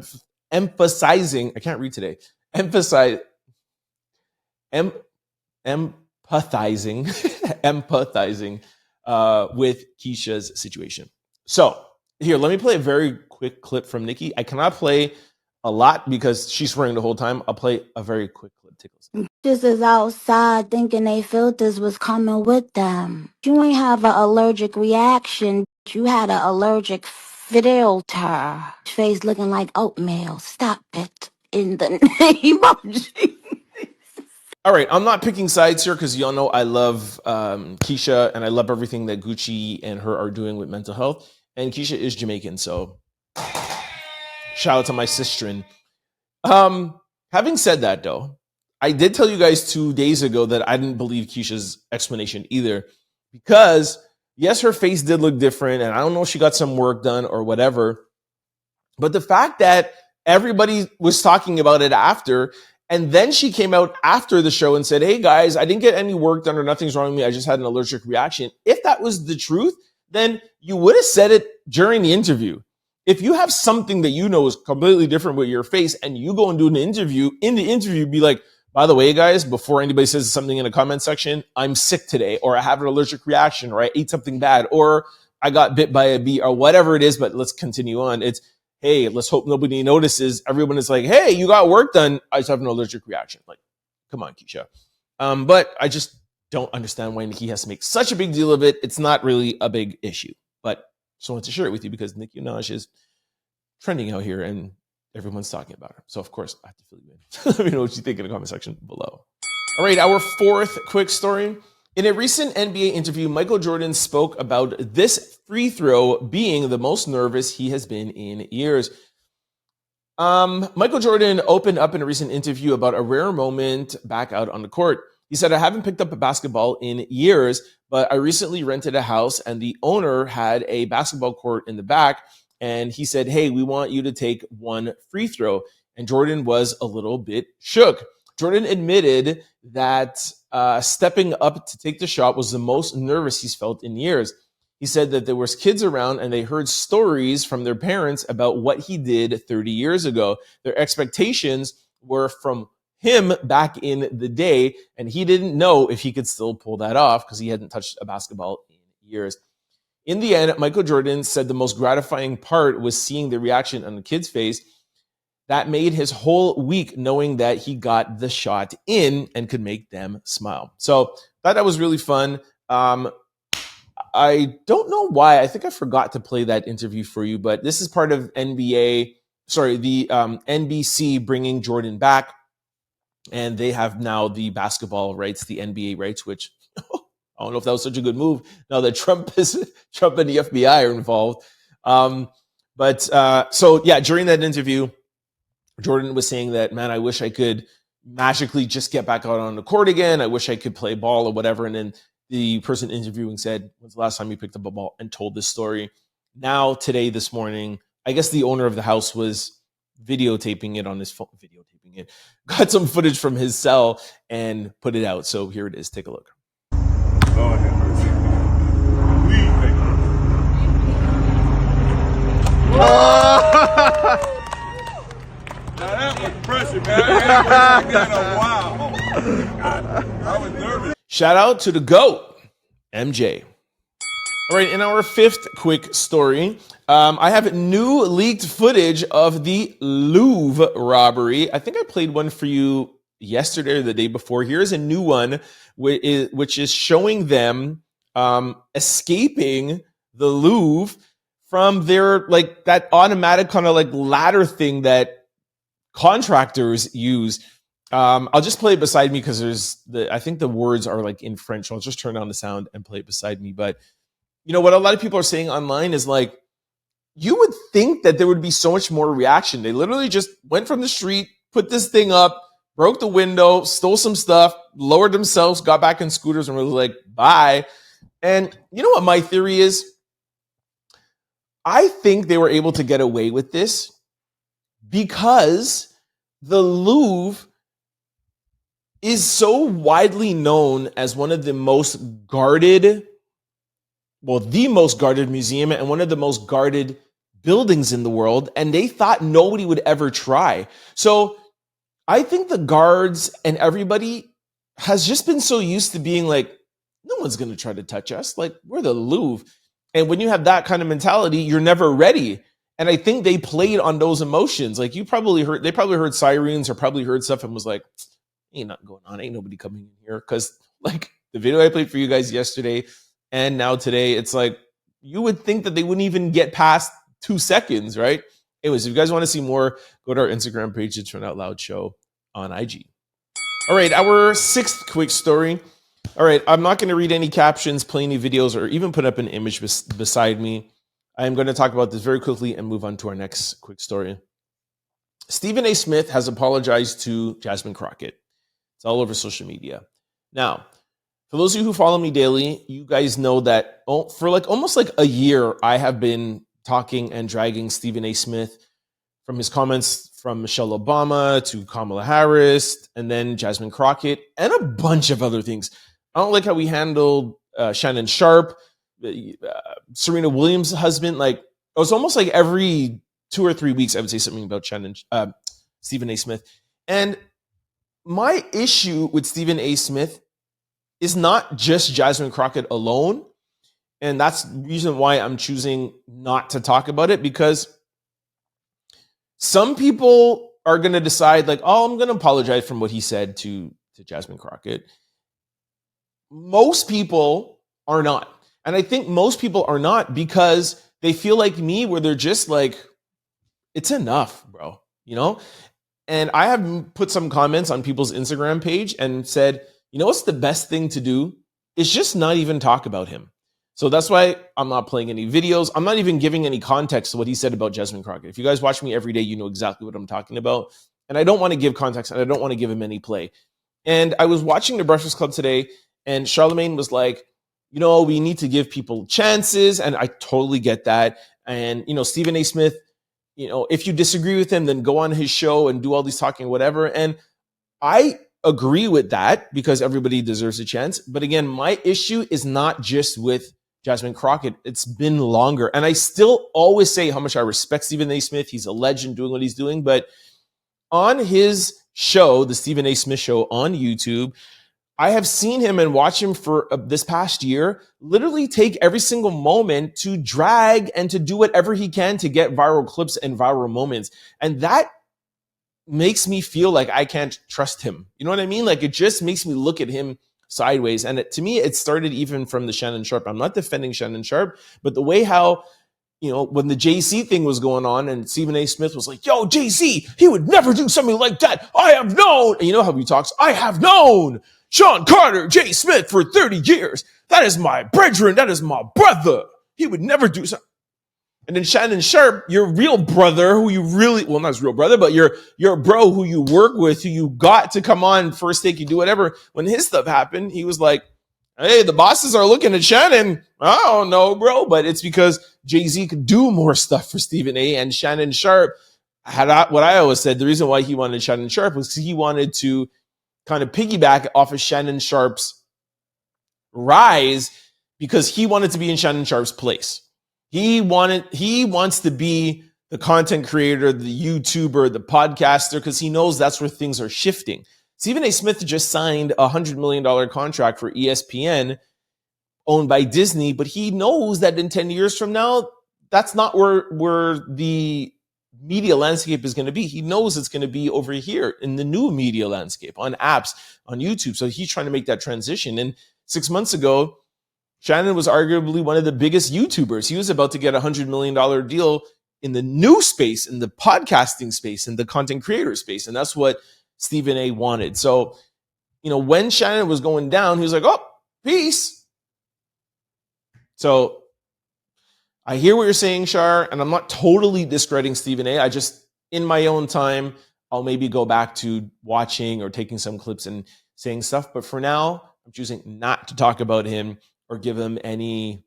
with Keyshia's situation. So Here, let me play a very quick clip from Nicki. I cannot play a lot because she's swearing the whole time. I'll play a very quick clip. Take a listen. Just is outside thinking they filters was coming with them. You ain't have an allergic reaction. You had an allergic filter. Face looking like oatmeal. Stop it. In the name of Jesus. All right, I'm not picking sides here because y'all know I love Keyshia and I love everything that Gucci and her are doing with mental health. And Keyshia is Jamaican, so shout out to my sister. Having said that, though, I did tell you guys 2 days ago that I didn't believe Keisha's explanation either because, yes, her face did look different, and I don't know if she got some work done or whatever, but the fact that everybody was talking about it after, and then she came out after the show and said, hey, guys, I didn't get any work done or nothing's wrong with me. I just had an allergic reaction. If that was the truth, then you would have said it during the interview. If you have something that you know is completely different with your face and you go and do an interview, in the interview, be like, by the way, guys, before anybody says something in the comment section, I'm sick today, or I have an allergic reaction, or I ate something bad, or I got bit by a bee, or whatever it is, but let's continue on. It's, hey, let's hope nobody notices. Everyone is like, hey, you got work done. I just have an allergic reaction. Like, come on, Keyshia. But I just don't understand why Nicki has to make such a big deal of it. It's not really a big issue, but just wanted to share it with you because Nicki Minaj is trending out here and everyone's talking about her. So, of course, I have to fill you in. Let me know what you think in the comment section below. All right, our fourth quick story. In a recent NBA interview, Micheal Jordan spoke about this free throw being the most nervous he has been in years. Micheal Jordan opened up in a recent interview about a rare moment back out on the court. He said, I haven't picked up a basketball in years, but I recently rented a house and the owner had a basketball court in the back. And he said, hey, we want you to take one free throw. And Jordan was a little bit shook. Jordan admitted that stepping up to take the shot was the most nervous he's felt in years. He said that there was kids around and they heard stories from their parents about what he did 30 years ago. Their expectations were from him back in the day, and he didn't know if he could still pull that off because he hadn't touched a basketball in years. In the end, Micheal Jordan said the most gratifying part was seeing the reaction on the kid's face. That made his whole week knowing that he got the shot in and could make them smile. So that was really fun. I don't know why. I think I forgot to play that interview for you, but this is part of the NBC bringing Jordan back. And they have now the basketball rights, the NBA rights, which I don't know if that was such a good move now that Trump and the FBI are involved. So during that interview, Jordan was saying that, man, I wish I could magically just get back out on the court again. I wish I could play ball or whatever. And then the person interviewing said, when's the last time you picked up a ball, and told this story. Now, today, this morning, I guess the owner of the house was videotaping it on his phone, got some footage from his cell and put it out. So here it is. Take a look. Lord have mercy. Please take Now that was pressure, man. I ain't been a while. Oh, God. I was nervous. Shout out to the GOAT, MJ. All right, in our fifth quick story, I have new leaked footage of the Louvre robbery. I think I played one for you yesterday or the day before. Here's a new one, which is showing them escaping the Louvre from their, like, that automatic kind of like ladder thing that contractors use. I'll just play it beside me because I think the words are like in French. I'll just turn down the sound and play it beside me. But you know what a lot of people are saying online is like, you would think that there would be so much more reaction. They literally just went from the street, put this thing up, broke the window, stole some stuff, lowered themselves, got back in scooters, and were like, bye. And you know what my theory is? I think they were able to get away with this because the Louvre is so widely known as one of the most guarded, the most guarded museum and one of the most guarded buildings in the world, and they thought nobody would ever try. So I think the guards and everybody has just been so used to being like, no one's going to try to touch us. Like, we're the Louvre. And when you have that kind of mentality, you're never ready. And I think they played on those emotions. Like they probably heard sirens or probably heard stuff and was like, ain't nothing going on. Ain't nobody coming in here. Because like the video I played for you guys yesterday and now today, it's like, you would think that they wouldn't even get past 2 seconds, right? Anyways, if you guys want to see more, go to our Instagram page, the Turn Out Loud Show on IG. All right, our 6th quick story. All right, I'm not going to read any captions, play any videos, or even put up an image beside me. I'm going to talk about this very quickly and move on to our next quick story. Stephen A. Smith has apologized to Jasmine Crockett. It's all over social media. Now, for those of you who follow me daily, you guys know that for like almost like a year, I have been talking and dragging Stephen A. Smith from his comments from Michelle Obama to Kamala Harris and then Jasmine Crockett and a bunch of other things. I don't like how we handled Shannon Sharp, Serena Williams' husband. Like it was almost like every 2 or 3 weeks, I would say something about Stephen A. Smith. And my issue with Stephen A. Smith is not just Jasmine Crockett alone. And that's the reason why I'm choosing not to talk about it, because some people are going to decide like, oh, I'm going to apologize from what he said to Jasmine Crockett. Most people are not. And I think most people are not because they feel like me, where they're just like, it's enough, bro, you know? And I have put some comments on people's Instagram page and said, you know what's the best thing to do is just not even talk about him. So that's why I'm not playing any videos. I'm not even giving any context to what he said about Jasmine Crockett. If you guys watch me every day, you know exactly what I'm talking about. And I don't want to give context and I don't want to give him any play. And I was watching The Breakfast Club today and Charlamagne was like, you know, we need to give people chances. And I totally get that. And, you know, Stephen A. Smith, you know, if you disagree with him, then go on his show and do all these talking, whatever. And I agree with that because everybody deserves a chance. But again, my issue is not just with Jasmine Crockett. It's been longer. And I still always say how much I respect Stephen A. Smith. He's a legend doing what he's doing. But on his show, the Stephen A. Smith Show on YouTube, I have seen him and watch him for this past year literally take every single moment to drag and to do whatever he can to get viral clips and viral moments. And that makes me feel like I can't trust him. You know what I mean? Like it just makes me look at him sideways. And to me, it started even from the Shannon Sharp. I'm not defending Shannon Sharp, but the way how, you know, when the Jay-Z thing was going on and Stephen A. Smith was like, yo, Jay-Z, he would never do something like that. I have known. And you know how he talks? I have known Sean Carter, Jay Smith for 30 years. That is my brethren. That is my brother. He would never do something. And then Shannon Sharp, your real brother, who you really, well, not his real brother, but your bro who you work with, who you got to come on First Take, you do whatever. When his stuff happened, he was like, hey, the bosses are looking at Shannon. I don't know, bro. But it's because Jay-Z could do more stuff for Stephen A. And Shannon Sharp had what I always said. The reason why he wanted Shannon Sharp was because he wanted to kind of piggyback off of Shannon Sharp's rise because he wanted to be in Shannon Sharp's place. He wants to be the content creator, the YouTuber, the podcaster, because he knows that's where things are shifting. Stephen A. Smith just signed a $100 million contract for ESPN owned by Disney, but he knows that in 10 years from now, that's not where the media landscape is going to be. He knows it's going to be over here in the new media landscape on apps, on YouTube. So he's trying to make that transition. And 6 months ago, Shannon was arguably one of the biggest YouTubers. He was about to get a $100 million deal in the new space, in the podcasting space, in the content creator space. And that's what Stephen A. wanted. So, you know, when Shannon was going down, he was like, oh, peace. So I hear what you're saying, Shar, and I'm not totally discrediting Stephen A. I just, in my own time, I'll maybe go back to watching or taking some clips and saying stuff. But for now, I'm choosing not to talk about him or give him any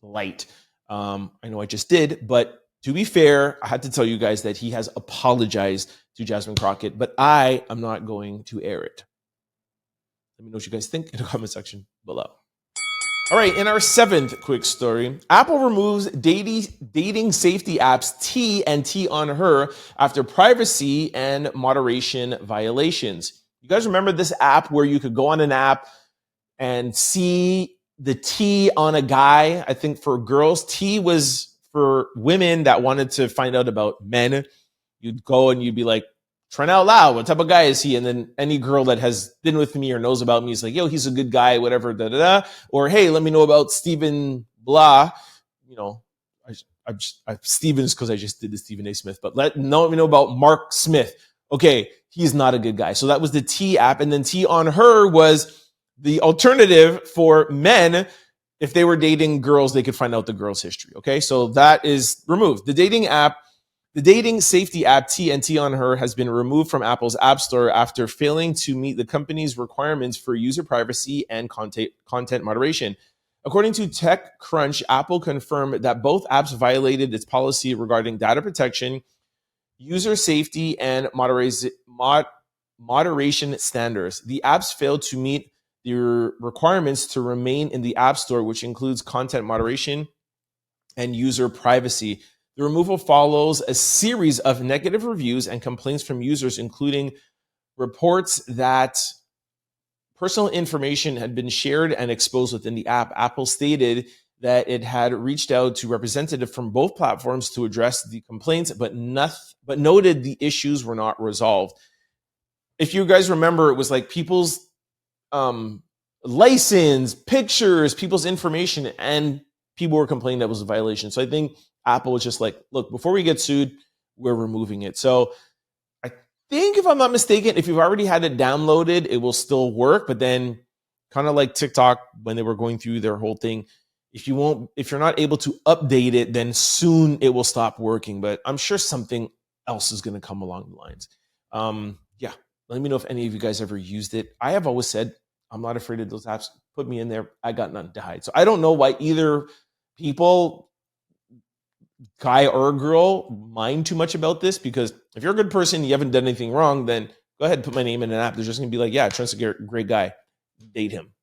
light. I know I just did, but to be fair, I had to tell you guys that he has apologized to Jasmine Crockett, but I am not going to air it. Let me know what you guys think in the comment section below. All right, in our 7th quick story, Apple removes dating safety apps T and T on Her after privacy and moderation violations. You guys remember this app where you could go on an app and see the T on a guy. I think for girls, T was for women that wanted to find out about men. You'd go and you'd be like, trying out loud, what type of guy is he? And then any girl that has been with me or knows about me is like, yo, he's a good guy, whatever, da da da. Or hey, let me know about Stephen blah. You know, I Stevens because I just did the Stephen A. Smith, but let me know about Mark Smith. Okay, he's not a good guy. So that was the T app. And then T on her was the alternative for men. If they were dating girls, they could find out the girl's history. Okay, so that is removed. The dating safety app TNT on her has been removed from Apple's App Store after failing to meet the company's requirements for user privacy and content moderation. According to TechCrunch, Apple confirmed that both apps violated its policy regarding data protection, user safety, and moderation standards. The apps failed to meet the requirements to remain in the App Store, which includes content moderation and user privacy. The removal follows a series of negative reviews and complaints from users, including reports that personal information had been shared and exposed within the app. Apple stated that it had reached out to representatives from both platforms to address the complaints, but noted the issues were not resolved. If you guys remember, it was like people's license, pictures, people's information, and people were complaining that was a violation. So I think Apple was just like, look, before we get sued, we're removing it. So I think, if I'm not mistaken, if you've already had it downloaded, it will still work. But then kind of like TikTok when they were going through their whole thing, if you're not able to update it, then soon it will stop working. But I'm sure something else is going to come along the lines. Yeah, let me know if any of you guys ever used it. I have always said, I'm not afraid of those apps. Put me in there. I got nothing to hide. So I don't know why either people, guy or girl, mind too much about this, because if you're a good person, you haven't done anything wrong, then go ahead and put my name in an app. They're just gonna be like, yeah, Trent's a great guy, date him.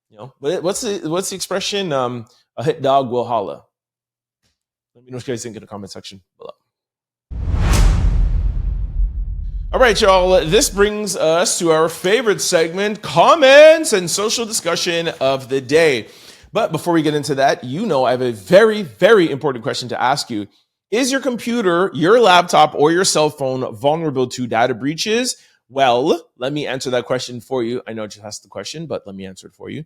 You know, but what's the expression? A hit dog will holla. Let me know what you guys think in the comment section below. All right, y'all, this brings us to our favorite segment, comments and social discussion of the day. But before we get into that, I have a very, very important question to ask you. Is your computer, your laptop, or your cell phone vulnerable to data breaches? Well, let me answer that question for you. I know I just asked the question, but let me answer it for you.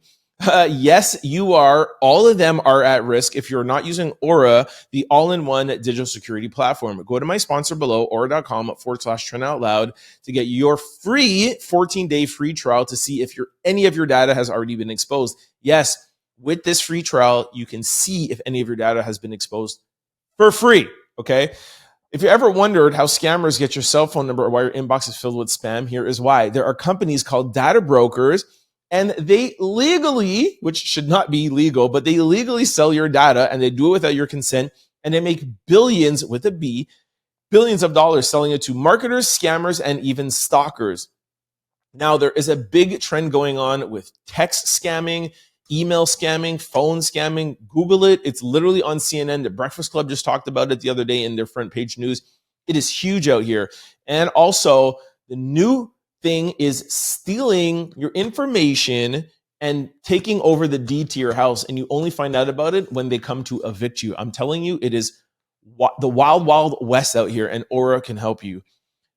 Yes, you are. All of them are at risk if you're not using Aura, the all-in-one digital security platform. Go to my sponsor below, aura.com/TrendOutLoud, to get your free 14-day free trial to see if any of your data has already been exposed. Yes, with this free trial, you can see if any of your data has been exposed for free, okay? If you ever wondered how scammers get your cell phone number or why your inbox is filled with spam, here is why. There are companies called data brokers, and they legally, which should not be legal, but they legally sell your data, and they do it without your consent, and they make billions, with a B, billions of dollars selling it to marketers, scammers, and even stalkers. Now, there is a big trend going on with text scamming, email scamming, phone scamming. Google it. It's literally on CNN. The Breakfast Club just talked about it the other day in their front page news. It is huge out here. And also, the new thing is stealing your information and taking over the deed to your house. And you only find out about it when they come to evict you. I'm telling you, it is the wild, wild west out here, and Aura can help you.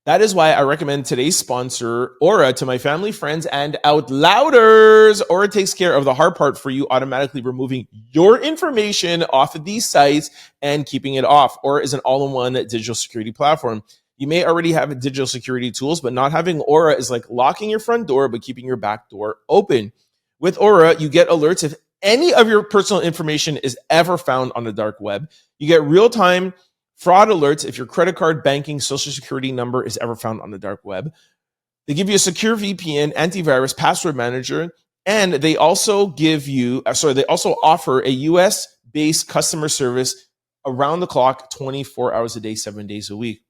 That is why I recommend today's sponsor, Aura, to my family, friends, and out louders. Aura takes care of the hard part for you, automatically removing your information off of these sites and keeping it off. Aura is an all-in-one digital security platform. You may already have digital security tools, but not having Aura is like locking your front door but keeping your back door open. With Aura, you get alerts if any of your personal information is ever found on the dark web. You get real-time fraud alerts if your credit card, banking, social security number is ever found on the dark web. They give you a secure VPN, antivirus, password manager, and they also offer a US-based customer service around the clock, 24 hours a day, 7 days a week.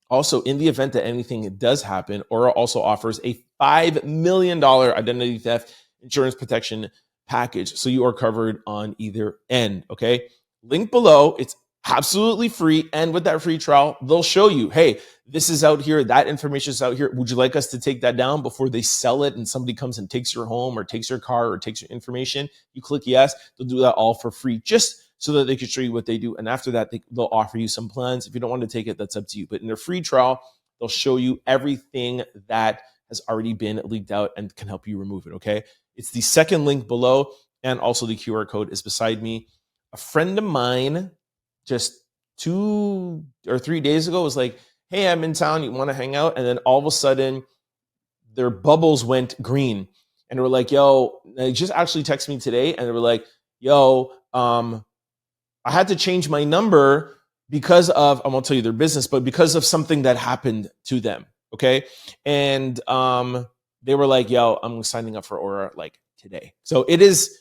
Also, in the event that anything does happen, Aura also offers a $5 million identity theft insurance protection package, so you are covered on either end, okay? Link below. It's absolutely free. And with that free trial, they'll show you, hey, this is out here. That information is out here. Would you like us to take that down before they sell it and somebody comes and takes your home or takes your car or takes your information? You click yes. They'll do that all for free just so that they can show you what they do. And after that, they'll offer you some plans. If you don't want to take it, that's up to you. But in their free trial, they'll show you everything that has already been leaked out and can help you remove it, okay? It's the second link below, and also the QR code is beside me. A friend of mine just 2 or 3 days ago was like, hey, I'm in town, you want to hang out? And then all of a sudden, their bubbles went green. And they were like, yo, they just actually texted me today, and they were like, yo, I had to change my number because of, I won't tell you their business, but because of something that happened to them, okay? And they were like, yo, I'm signing up for Aura like today. So it is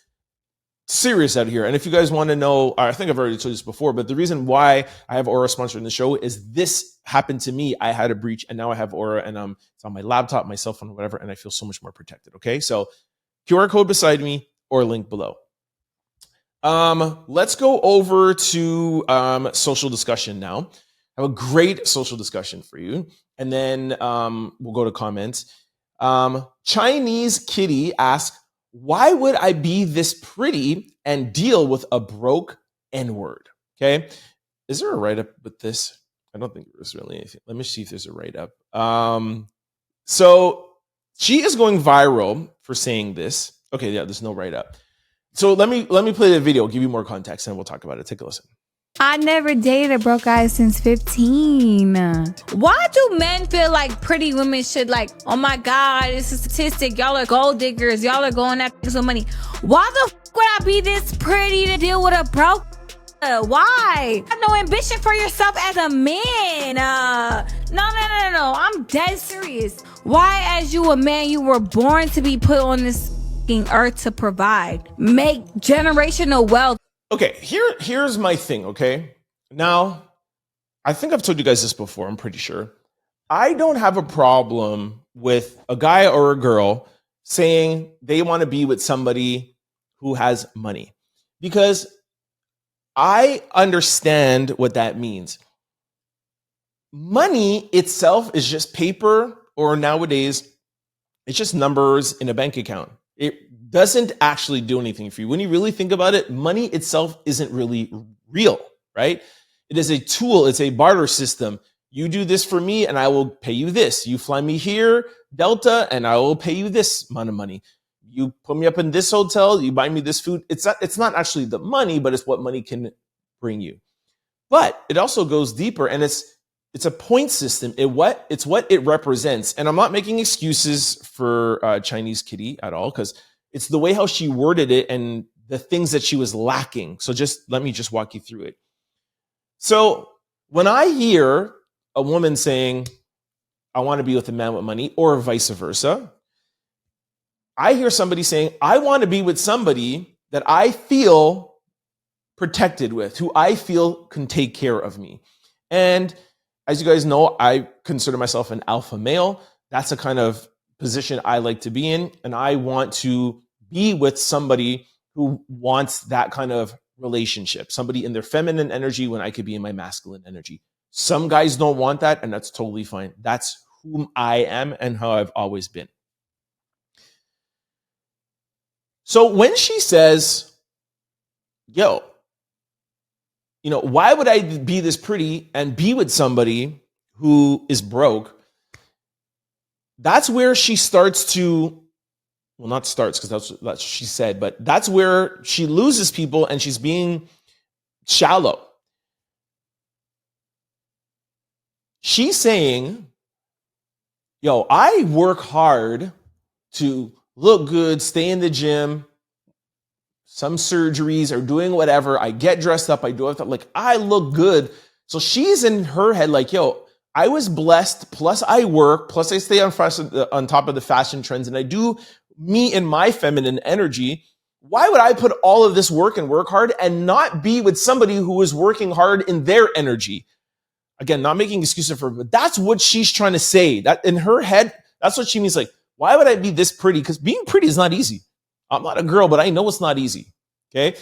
serious out here. And if you guys want to know, I think I've already told you this before, but the reason why I have Aura sponsoring the show is this happened to me. I had a breach, and now I have Aura, and it's on my laptop, my cell phone, whatever, and I feel so much more protected, okay? So QR code beside me or link below. Let's go over to social discussion now. I have a great social discussion for you. And then we'll go to comments. Chinese Kitty asks, why would I be this pretty and deal with a broke N-word? Okay. Is there a write-up with this? I don't think there's really anything. Let me see if there's a write-up. So she is going viral for saying this. Okay, yeah, there's no write-up. So let me play the video, give you more context, and we'll talk about it. Take a listen. I never dated a broke guy since 15. Why do men feel like pretty women should like, oh my God, it's a statistic. Y'all are gold diggers. Y'all are going after some money. Why the f would I be this pretty to deal with a broke? Why? You have no ambition for yourself as a man. No. I'm dead serious. Why, as you a man, you were born to be put on this earth to provide, make generational wealth. Okay, here's my thing, okay? Now, I think I've told you guys this before, I'm pretty sure. I don't have a problem with a guy or a girl saying they want to be with somebody who has money, because I understand what that means. Money itself is just paper, or nowadays, it's just numbers in a bank account. It doesn't actually do anything for you. When you really think about it, money itself isn't really real, right? It is a tool. It's a barter system. You do this for me and I will pay you this. You fly me here, Delta, and I will pay you this amount of money. You put me up in this hotel, you buy me this food. It's not actually the money, but it's what money can bring you. But it also goes deeper, and it's a point system. It's what it represents. And I'm not making excuses for Chinese Kitty at all, because it's the way how she worded it and the things that she was lacking. So let me walk you through it. So when I hear a woman saying, I want to be with a man with money, or vice versa, I hear somebody saying, I want to be with somebody that I feel protected with, who I feel can take care of me. And as you guys know, I consider myself an alpha male. That's a kind of position I like to be in. And I want to be with somebody who wants that kind of relationship, somebody in their feminine energy when I could be in my masculine energy. Some guys don't want that, and that's totally fine. That's whom I am and how I've always been. So when she says, yo, why would I be this pretty and be with somebody who is broke? That's where she starts to, well, not starts, because that's what she said, but that's where she loses people and she's being shallow. She's saying, yo, I work hard to look good, stay in the gym, some surgeries or doing whatever. I get dressed up. I do it. Like, I look good. So she's in her head like, yo, I was blessed. Plus I work. Plus I stay on top of the fashion trends, and I do me in my feminine energy. Why would I put all of this work and work hard and not be with somebody who is working hard in their energy? Again, not making excuses for her, but that's what she's trying to say. That in her head, that's what she means. Like, why would I be this pretty? Because being pretty is not easy. I'm not a girl, but I know it's not easy. Okay.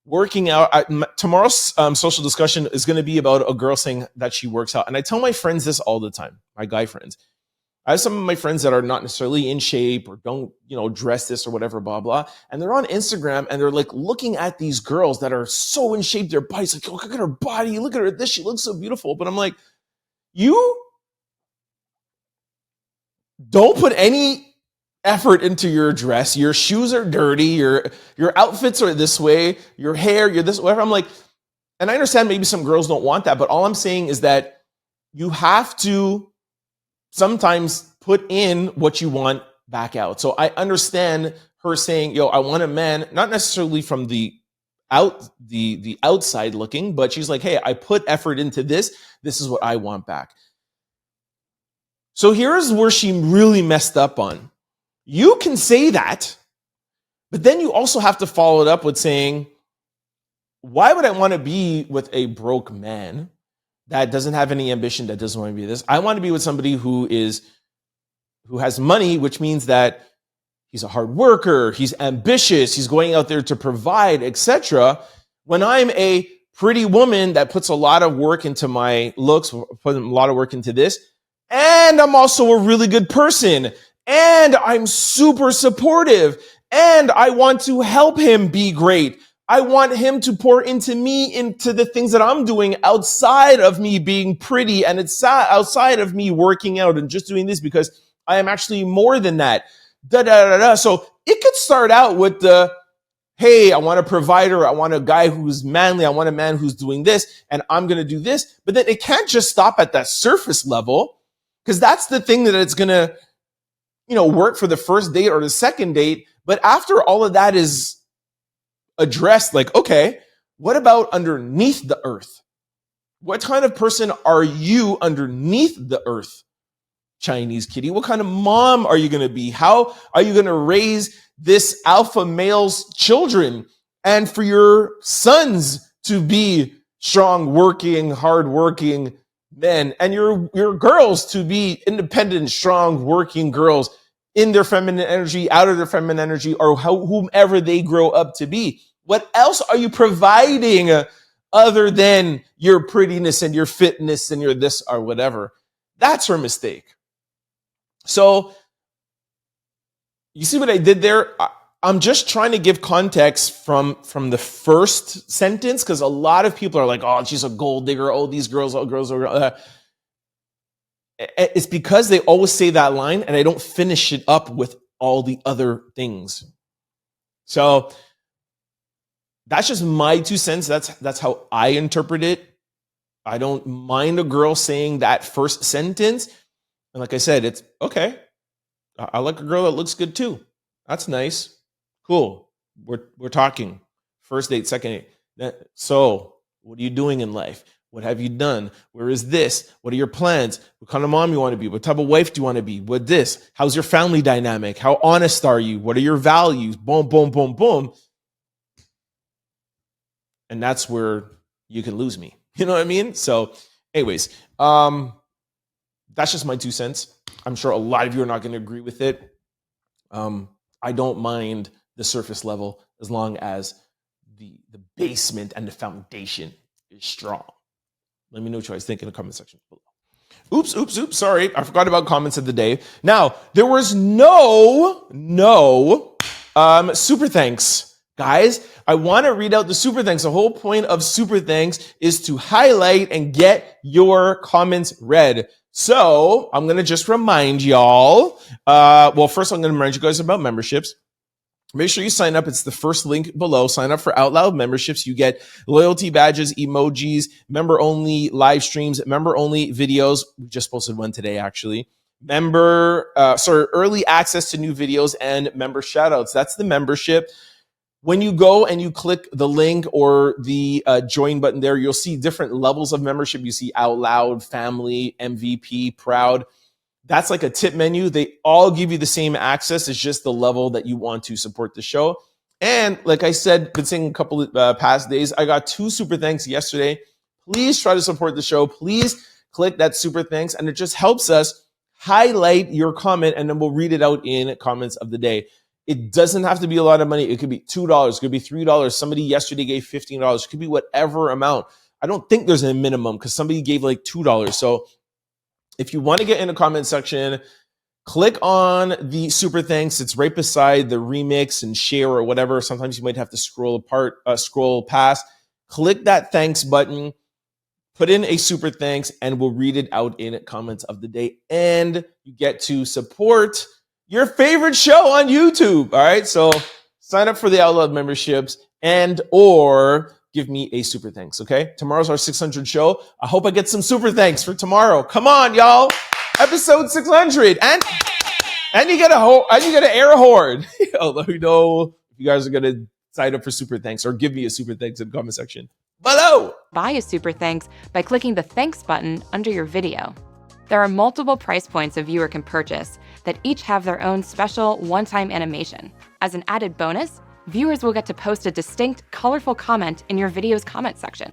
working out. Tomorrow's social discussion is going to be about a girl saying that she works out. And I tell my friends this all the time, my guy friends. I have some of my friends that are not necessarily in shape or don't, dress this or whatever, blah, blah. And they're on Instagram and they're like looking at these girls that are so in shape, their bodies like, look at her body, look at her this, she looks so beautiful. But I'm like, you don't put any effort into your dress. Your shoes are dirty. Your outfits are this way. Your hair, you're this, whatever. I'm like, and I understand maybe some girls don't want that, but all I'm saying is that you have to sometimes put in what you want back out. So I understand her saying, I want a man, not necessarily from the outside looking, but she's like, hey, I put effort into this. This is what I want back. So here's where she really messed up on. You can say that, but then you also have to follow it up with saying, why would I want to be with a broke man that doesn't have any ambition, that doesn't want to be this? I want to be with somebody who has money, which means that he's a hard worker, he's ambitious, he's going out there to provide, etc. When I'm a pretty woman that puts a lot of work into my looks, putting a lot of work into this, and I'm also a really good person, and I'm super supportive, and I want to help him be great. I want him to pour into me, into the things that I'm doing outside of me being pretty, and it's outside of me working out and just doing this because I am actually more than that. So it could start out with the, hey, I want a provider. I want a guy who's manly. I want a man who's doing this, and I'm going to do this. But then it can't just stop at that surface level, because that's the thing that it's going to, work for the first date or the second date. But after all of that is addressed, like, okay, what about underneath the earth? What kind of person are you underneath the earth, Chinese kitty? What kind of mom are you going to be? How are you going to raise this alpha male's children, and for your sons to be strong, working, hardworking men, and your girls to be independent, strong, working girls in their feminine energy, out of their feminine energy, or whomever they grow up to be? What else are you providing other than your prettiness and your fitness and your this or whatever? That's her mistake. So you see what I did there? I'm just trying to give context from the first sentence, because a lot of people are like, oh, she's a gold digger. Oh, these girls, are. It's because they always say that line and I don't finish it up with all the other things. So that's just my 2 cents. That's how I interpret it. I don't mind a girl saying that first sentence. And like I said, it's okay. I like a girl that looks good too. That's nice. Cool. We're talking. First date, second date. So what are you doing in life? What have you done? Where is this? What are your plans? What kind of mom you want to be? What type of wife do you want to be? What this? How's your family dynamic? How honest are you? What are your values? Boom, boom, boom, boom. And that's where you can lose me. You know what I mean? So anyways, that's just my 2 cents. I'm sure a lot of you are not going to agree with it. I don't mind the surface level as long as the basement and the foundation is strong. Let me know what you guys think in the comment section below. Oops. Sorry. I forgot about comments of the day. Now, there was no super thanks. Guys, I want to read out the super thanks. The whole point of super thanks is to highlight and get your comments read. So I'm going to just remind y'all. First I'm going to remind you guys about memberships. Make sure you sign up. It's the first link below. Sign up for Out Loud memberships. You get loyalty badges, emojis, member-only live streams, member-only videos. We just posted one today, actually. Early access to new videos and member shoutouts. That's the membership. When you go and you click the link or the join button there, you'll see different levels of membership. You see Out Loud, Family, MVP, Proud. That's like a tip menu. They all give you the same access. It's just the level that you want to support the show. And like I said, been saying a couple of past days, I got 2 super thanks yesterday. Please try to support the show. Please click that super thanks. And it just helps us highlight your comment, and then we'll read it out in comments of the day. It doesn't have to be a lot of money. It could be $2, it could be $3. Somebody yesterday gave $15. It could be whatever amount. I don't think there's a minimum because somebody gave like $2. So if you want to get in the comment section, click on the super thanks. It's right beside the remix and share or whatever. Sometimes you might have to scroll past. Click that thanks button, put in a super thanks, and we'll read it out in comments of the day. And you get to support your favorite show on YouTube. All right. So sign up for the Out Loud memberships and or give me a super thanks. Okay. Tomorrow's our 600 show. I hope I get some super thanks for tomorrow. Come on, y'all. Episode 600. And you get an air horn. Let me know if you guys are going to sign up for super thanks or give me a super thanks in the comment section below. Buy a super thanks by clicking the thanks button under your video. There are multiple price points a viewer can purchase that each have their own special one-time animation. As an added bonus, viewers will get to post a distinct, colorful comment in your video's comment section.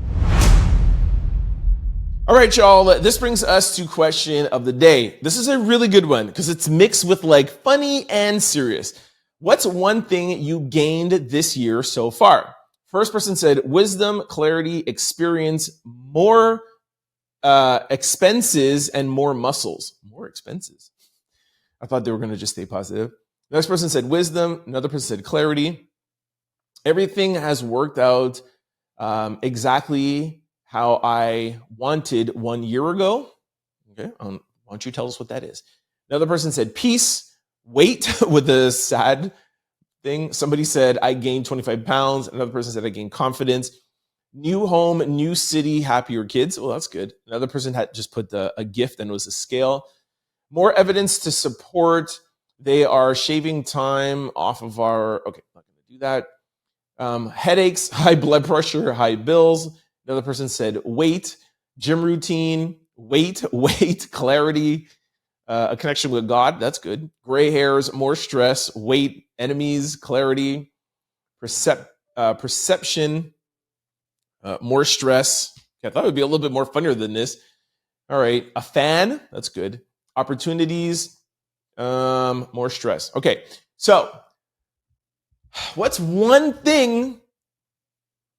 All right, y'all, this brings us to question of the day. This is a really good one because it's mixed with like funny and serious. What's one thing you gained this year so far? First person said wisdom, clarity, experience, more expenses, and more muscles. More expenses. I thought they were going to just stay positive. The next person said wisdom. Another person said clarity. Everything has worked out exactly how I wanted 1 year ago. Okay, why don't you tell us what that is? Another person said peace, weight with a sad thing. Somebody said I gained 25 pounds. Another person said I gained confidence. New home, new city, happier kids. Well, that's good. Another person had just put a gift and it was a scale. More evidence to support. They are shaving time off of our, okay, not going to do that. Headaches, high blood pressure, high bills. Another person said weight, gym routine, weight, clarity, a connection with God. That's good. Gray hairs, more stress, weight, enemies, clarity, perception, more stress. Okay, I thought it would be a little bit more funnier than this. All right. A fan. That's good. Opportunities, more stress. Okay. So what's one thing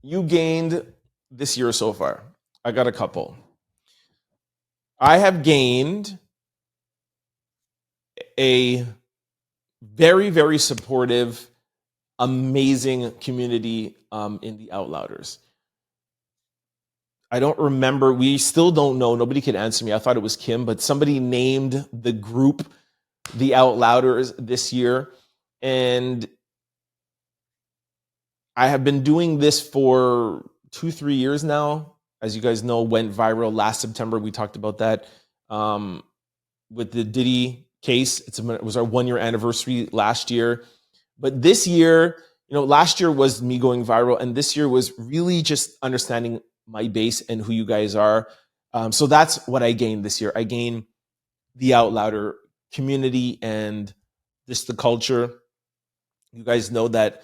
you gained this year so far? I got a couple. I have gained a very, very supportive, amazing community in the Out Louders. I don't remember. We still don't know. Nobody can answer me. I thought it was Kim, but somebody named the group the Out Louders this year. And I have been doing this for 2-3 years now. As you guys know, went viral last September. We talked about that with the Diddy case. It was our 1 year anniversary last year. But this year, last year was me going viral. And this year was really just understanding my base and who you guys are. So that's what I gained this year. I gained the Out Louder community and just the culture. You guys know that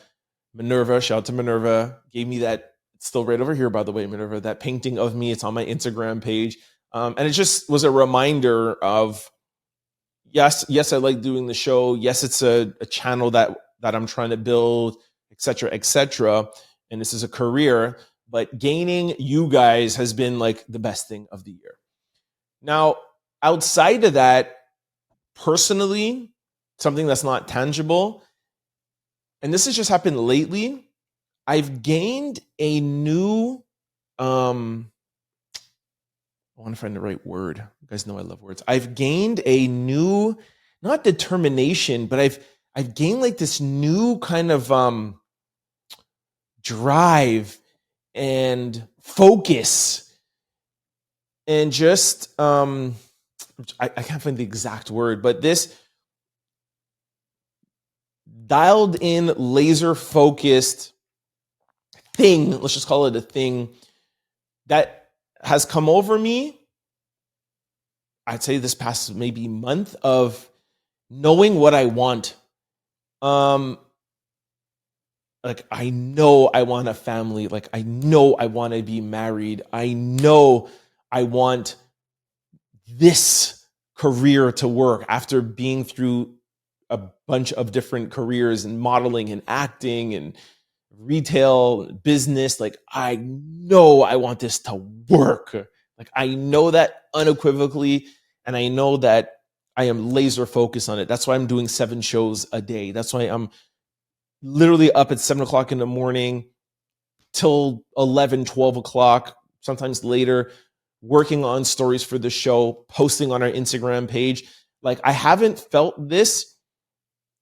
Minerva, shout out to Minerva, gave me that. It's still right over here, by the way, Minerva, that painting of me. It's on my Instagram page. And it just was a reminder of, yes, I like doing the show. Yes, it's a channel that I'm trying to build, et cetera, and this is a career. But gaining you guys has been like the best thing of the year. Now, outside of that, personally, something that's not tangible, and this has just happened lately, I've gained a new, I want to find the right word. You guys know I love words. I've gained a new, not determination, but I've gained like this new kind of drive and focus and just I can't find the exact word, but this dialed in, laser focused thing, let's just call it a thing, that has come over me, I'd say this past maybe month, of knowing what I want. Like, I know I want a family. Like, I know I want to be married. I know I want this career to work after being through a bunch of different careers in modeling and acting and retail business. Like, I know I want this to work. Like, I know that unequivocally, and I know that I am laser focused on it. That's why I'm doing 7 shows a day. That's why I'm literally up at 7 o'clock in the morning till 11, 12 o'clock, sometimes later, working on stories for the show, posting on our Instagram page. Like, I haven't felt this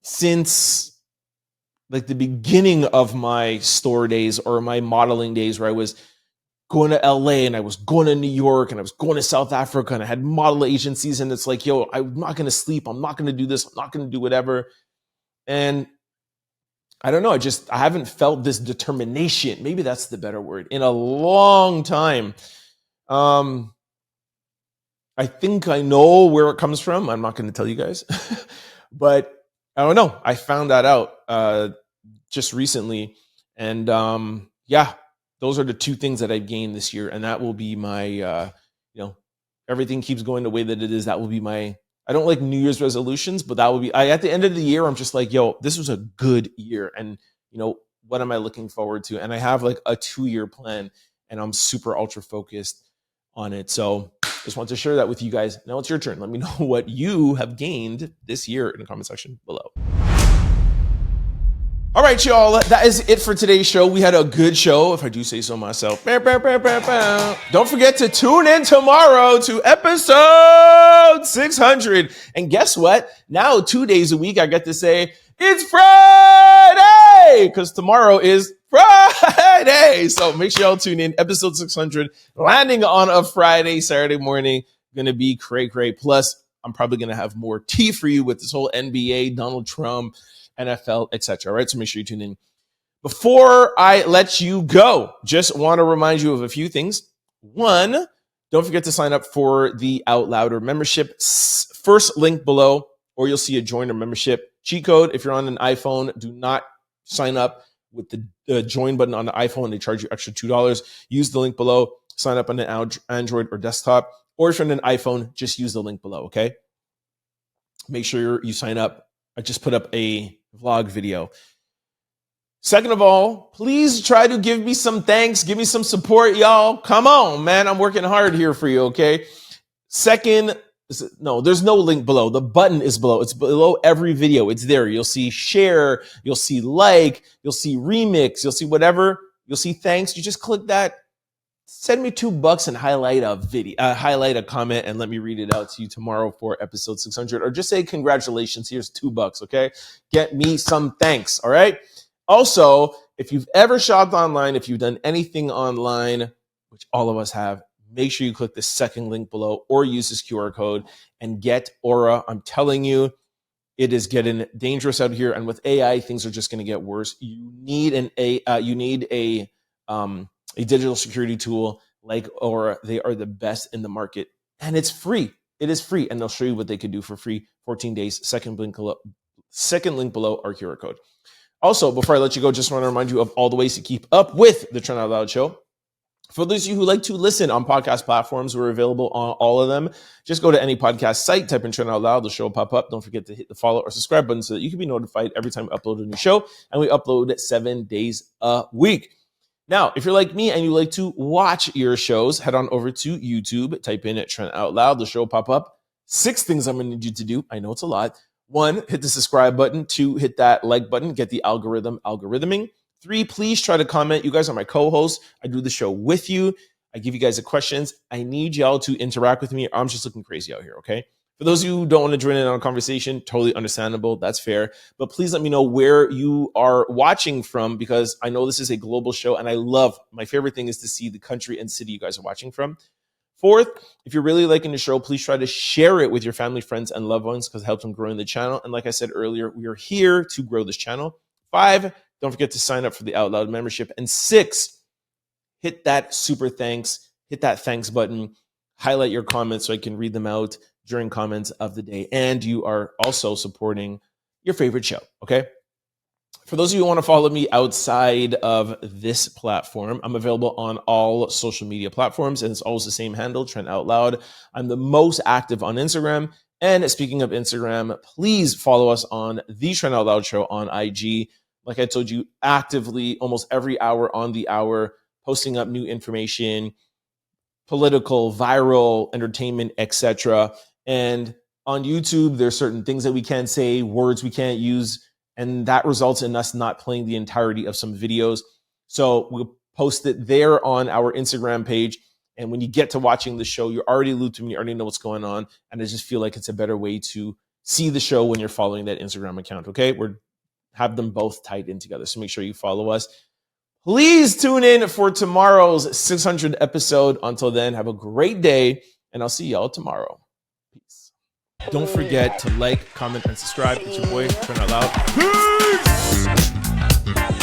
since like the beginning of my store days or my modeling days, where I was going to LA and I was going to New York and I was going to South Africa and I had model agencies, and it's like, yo, I'm not going to sleep. I'm not going to do this. I'm not going to do whatever. And I don't know. I haven't felt this determination. Maybe that's the better word, in a long time. I think I know where it comes from. I'm not going to tell you guys, but I don't know. I found that out just recently. And yeah, those are the 2 things that I've gained this year. And that will be my, everything keeps going the way that it is. That will be my, I don't like New Year's resolutions, but that will be, at the end of the year, I'm just like, yo, this was a good year. And, what am I looking forward to? And I have like a 2-year plan, and I'm super ultra focused on it. So just want to share that with you guys. Now it's your turn. Let me know what you have gained this year in the comment section below. All right, y'all, that is it for today's show. We had a good show, if I do say so myself. Don't forget to tune in tomorrow to episode 600. And guess what? Now, 2 days a week, I get to say, it's Friday, because tomorrow is Friday. So make sure y'all tune in. Episode 600, landing on a Friday, Saturday morning. Gonna be cray. Plus, I'm probably gonna have more tea for you with this whole NBA, Donald Trump, NFL, etc. All right, so make sure you tune in. Before I let you go, just want to remind you of a few things. 1, don't forget to sign up for the Out Louder membership. First link below, or you'll see a join or membership cheat code. If you're on an iPhone, do not sign up with the join button on the iPhone. They charge you extra $2. Use the link below. Sign up on an Android or desktop. Or if you're on an iPhone, just use the link below, okay? Make sure you sign up. I just put up a vlog video. Second of all, please try to give me some thanks. Give me some support, y'all. Come on, man. I'm working hard here for you, okay? Second, no, there's no link below. The button is below. It's below every video. It's there. You'll see share. You'll see like. You'll see remix. You'll see whatever. You'll see thanks. You just click that. Send me $2 and highlight a video, highlight a comment, and let me read it out to you tomorrow for episode 600. Or just say congratulations. Here's $2. Okay, get me some thanks. All right. Also, if you've ever shopped online, if you've done anything online, which all of us have, make sure you click the second link below or use this QR code and get Aura. I'm telling you, it is getting dangerous out here, and with AI, things are just going to get worse. You need a digital security tool like Aura. They are the best in the market, and it's free. It is free, and they'll show you what they could do for free. 14 days. Second link below, our QR code. Also, before I let you go, just want to remind you of all the ways to keep up with the Trent Out Loud show. For those of you who like to listen on podcast platforms, we're available on all of them. Just go to any podcast site, type in Trent Out Loud, the show will pop up. Don't forget to hit the follow or subscribe button so that you can be notified every time we upload a new show. And we upload 7 days a week. Now, if you're like me and you like to watch your shows, head on over to YouTube, type in Trent Out Loud, the show will pop up. 6 things I'm going to need you to do. I know it's a lot. 1, hit the subscribe button. 2, hit that like button, get the algorithming. 3, please try to comment. You guys are my co-hosts. I do the show with you. I give you guys the questions. I need y'all to interact with me, or I'm just looking crazy out here, okay? For those of you who don't want to join in on a conversation, totally understandable. That's fair. But please let me know where you are watching from, because I know this is a global show, and my favorite thing is to see the country and city you guys are watching from. 4th, if you're really liking the show, please try to share it with your family, friends, and loved ones, because it helps them grow in the channel. And like I said earlier, we are here to grow this channel. 5, don't forget to sign up for the Out Loud membership. And 6, hit that super thanks, hit that thanks button, highlight your comments so I can read them out during comments of the day. And you are also supporting your favorite show, okay? For those of you who want to follow me outside of this platform, I'm available on all social media platforms, and it's always the same handle, Trent Out Loud. I'm the most active on Instagram, And speaking of Instagram, please follow us on The Trend Out Loud Show on IG. Like I told you, actively almost every hour on the hour, posting up new information, political, viral, entertainment, etc. And on YouTube, there's certain things that we can't say, words we can't use, and that results in us not playing the entirety of some videos. So we'll post it there on our Instagram page. And when you get to watching the show, you're already looped and you already know what's going on. And I just feel like it's a better way to see the show when you're following that Instagram account. Okay, have them both tied in together. So make sure you follow us. Please tune in for tomorrow's 600th episode. Until then, have a great day, and I'll see y'all tomorrow. Peace. Don't forget to like, comment, and subscribe. It's your boy, Turn Out Loud. Peace!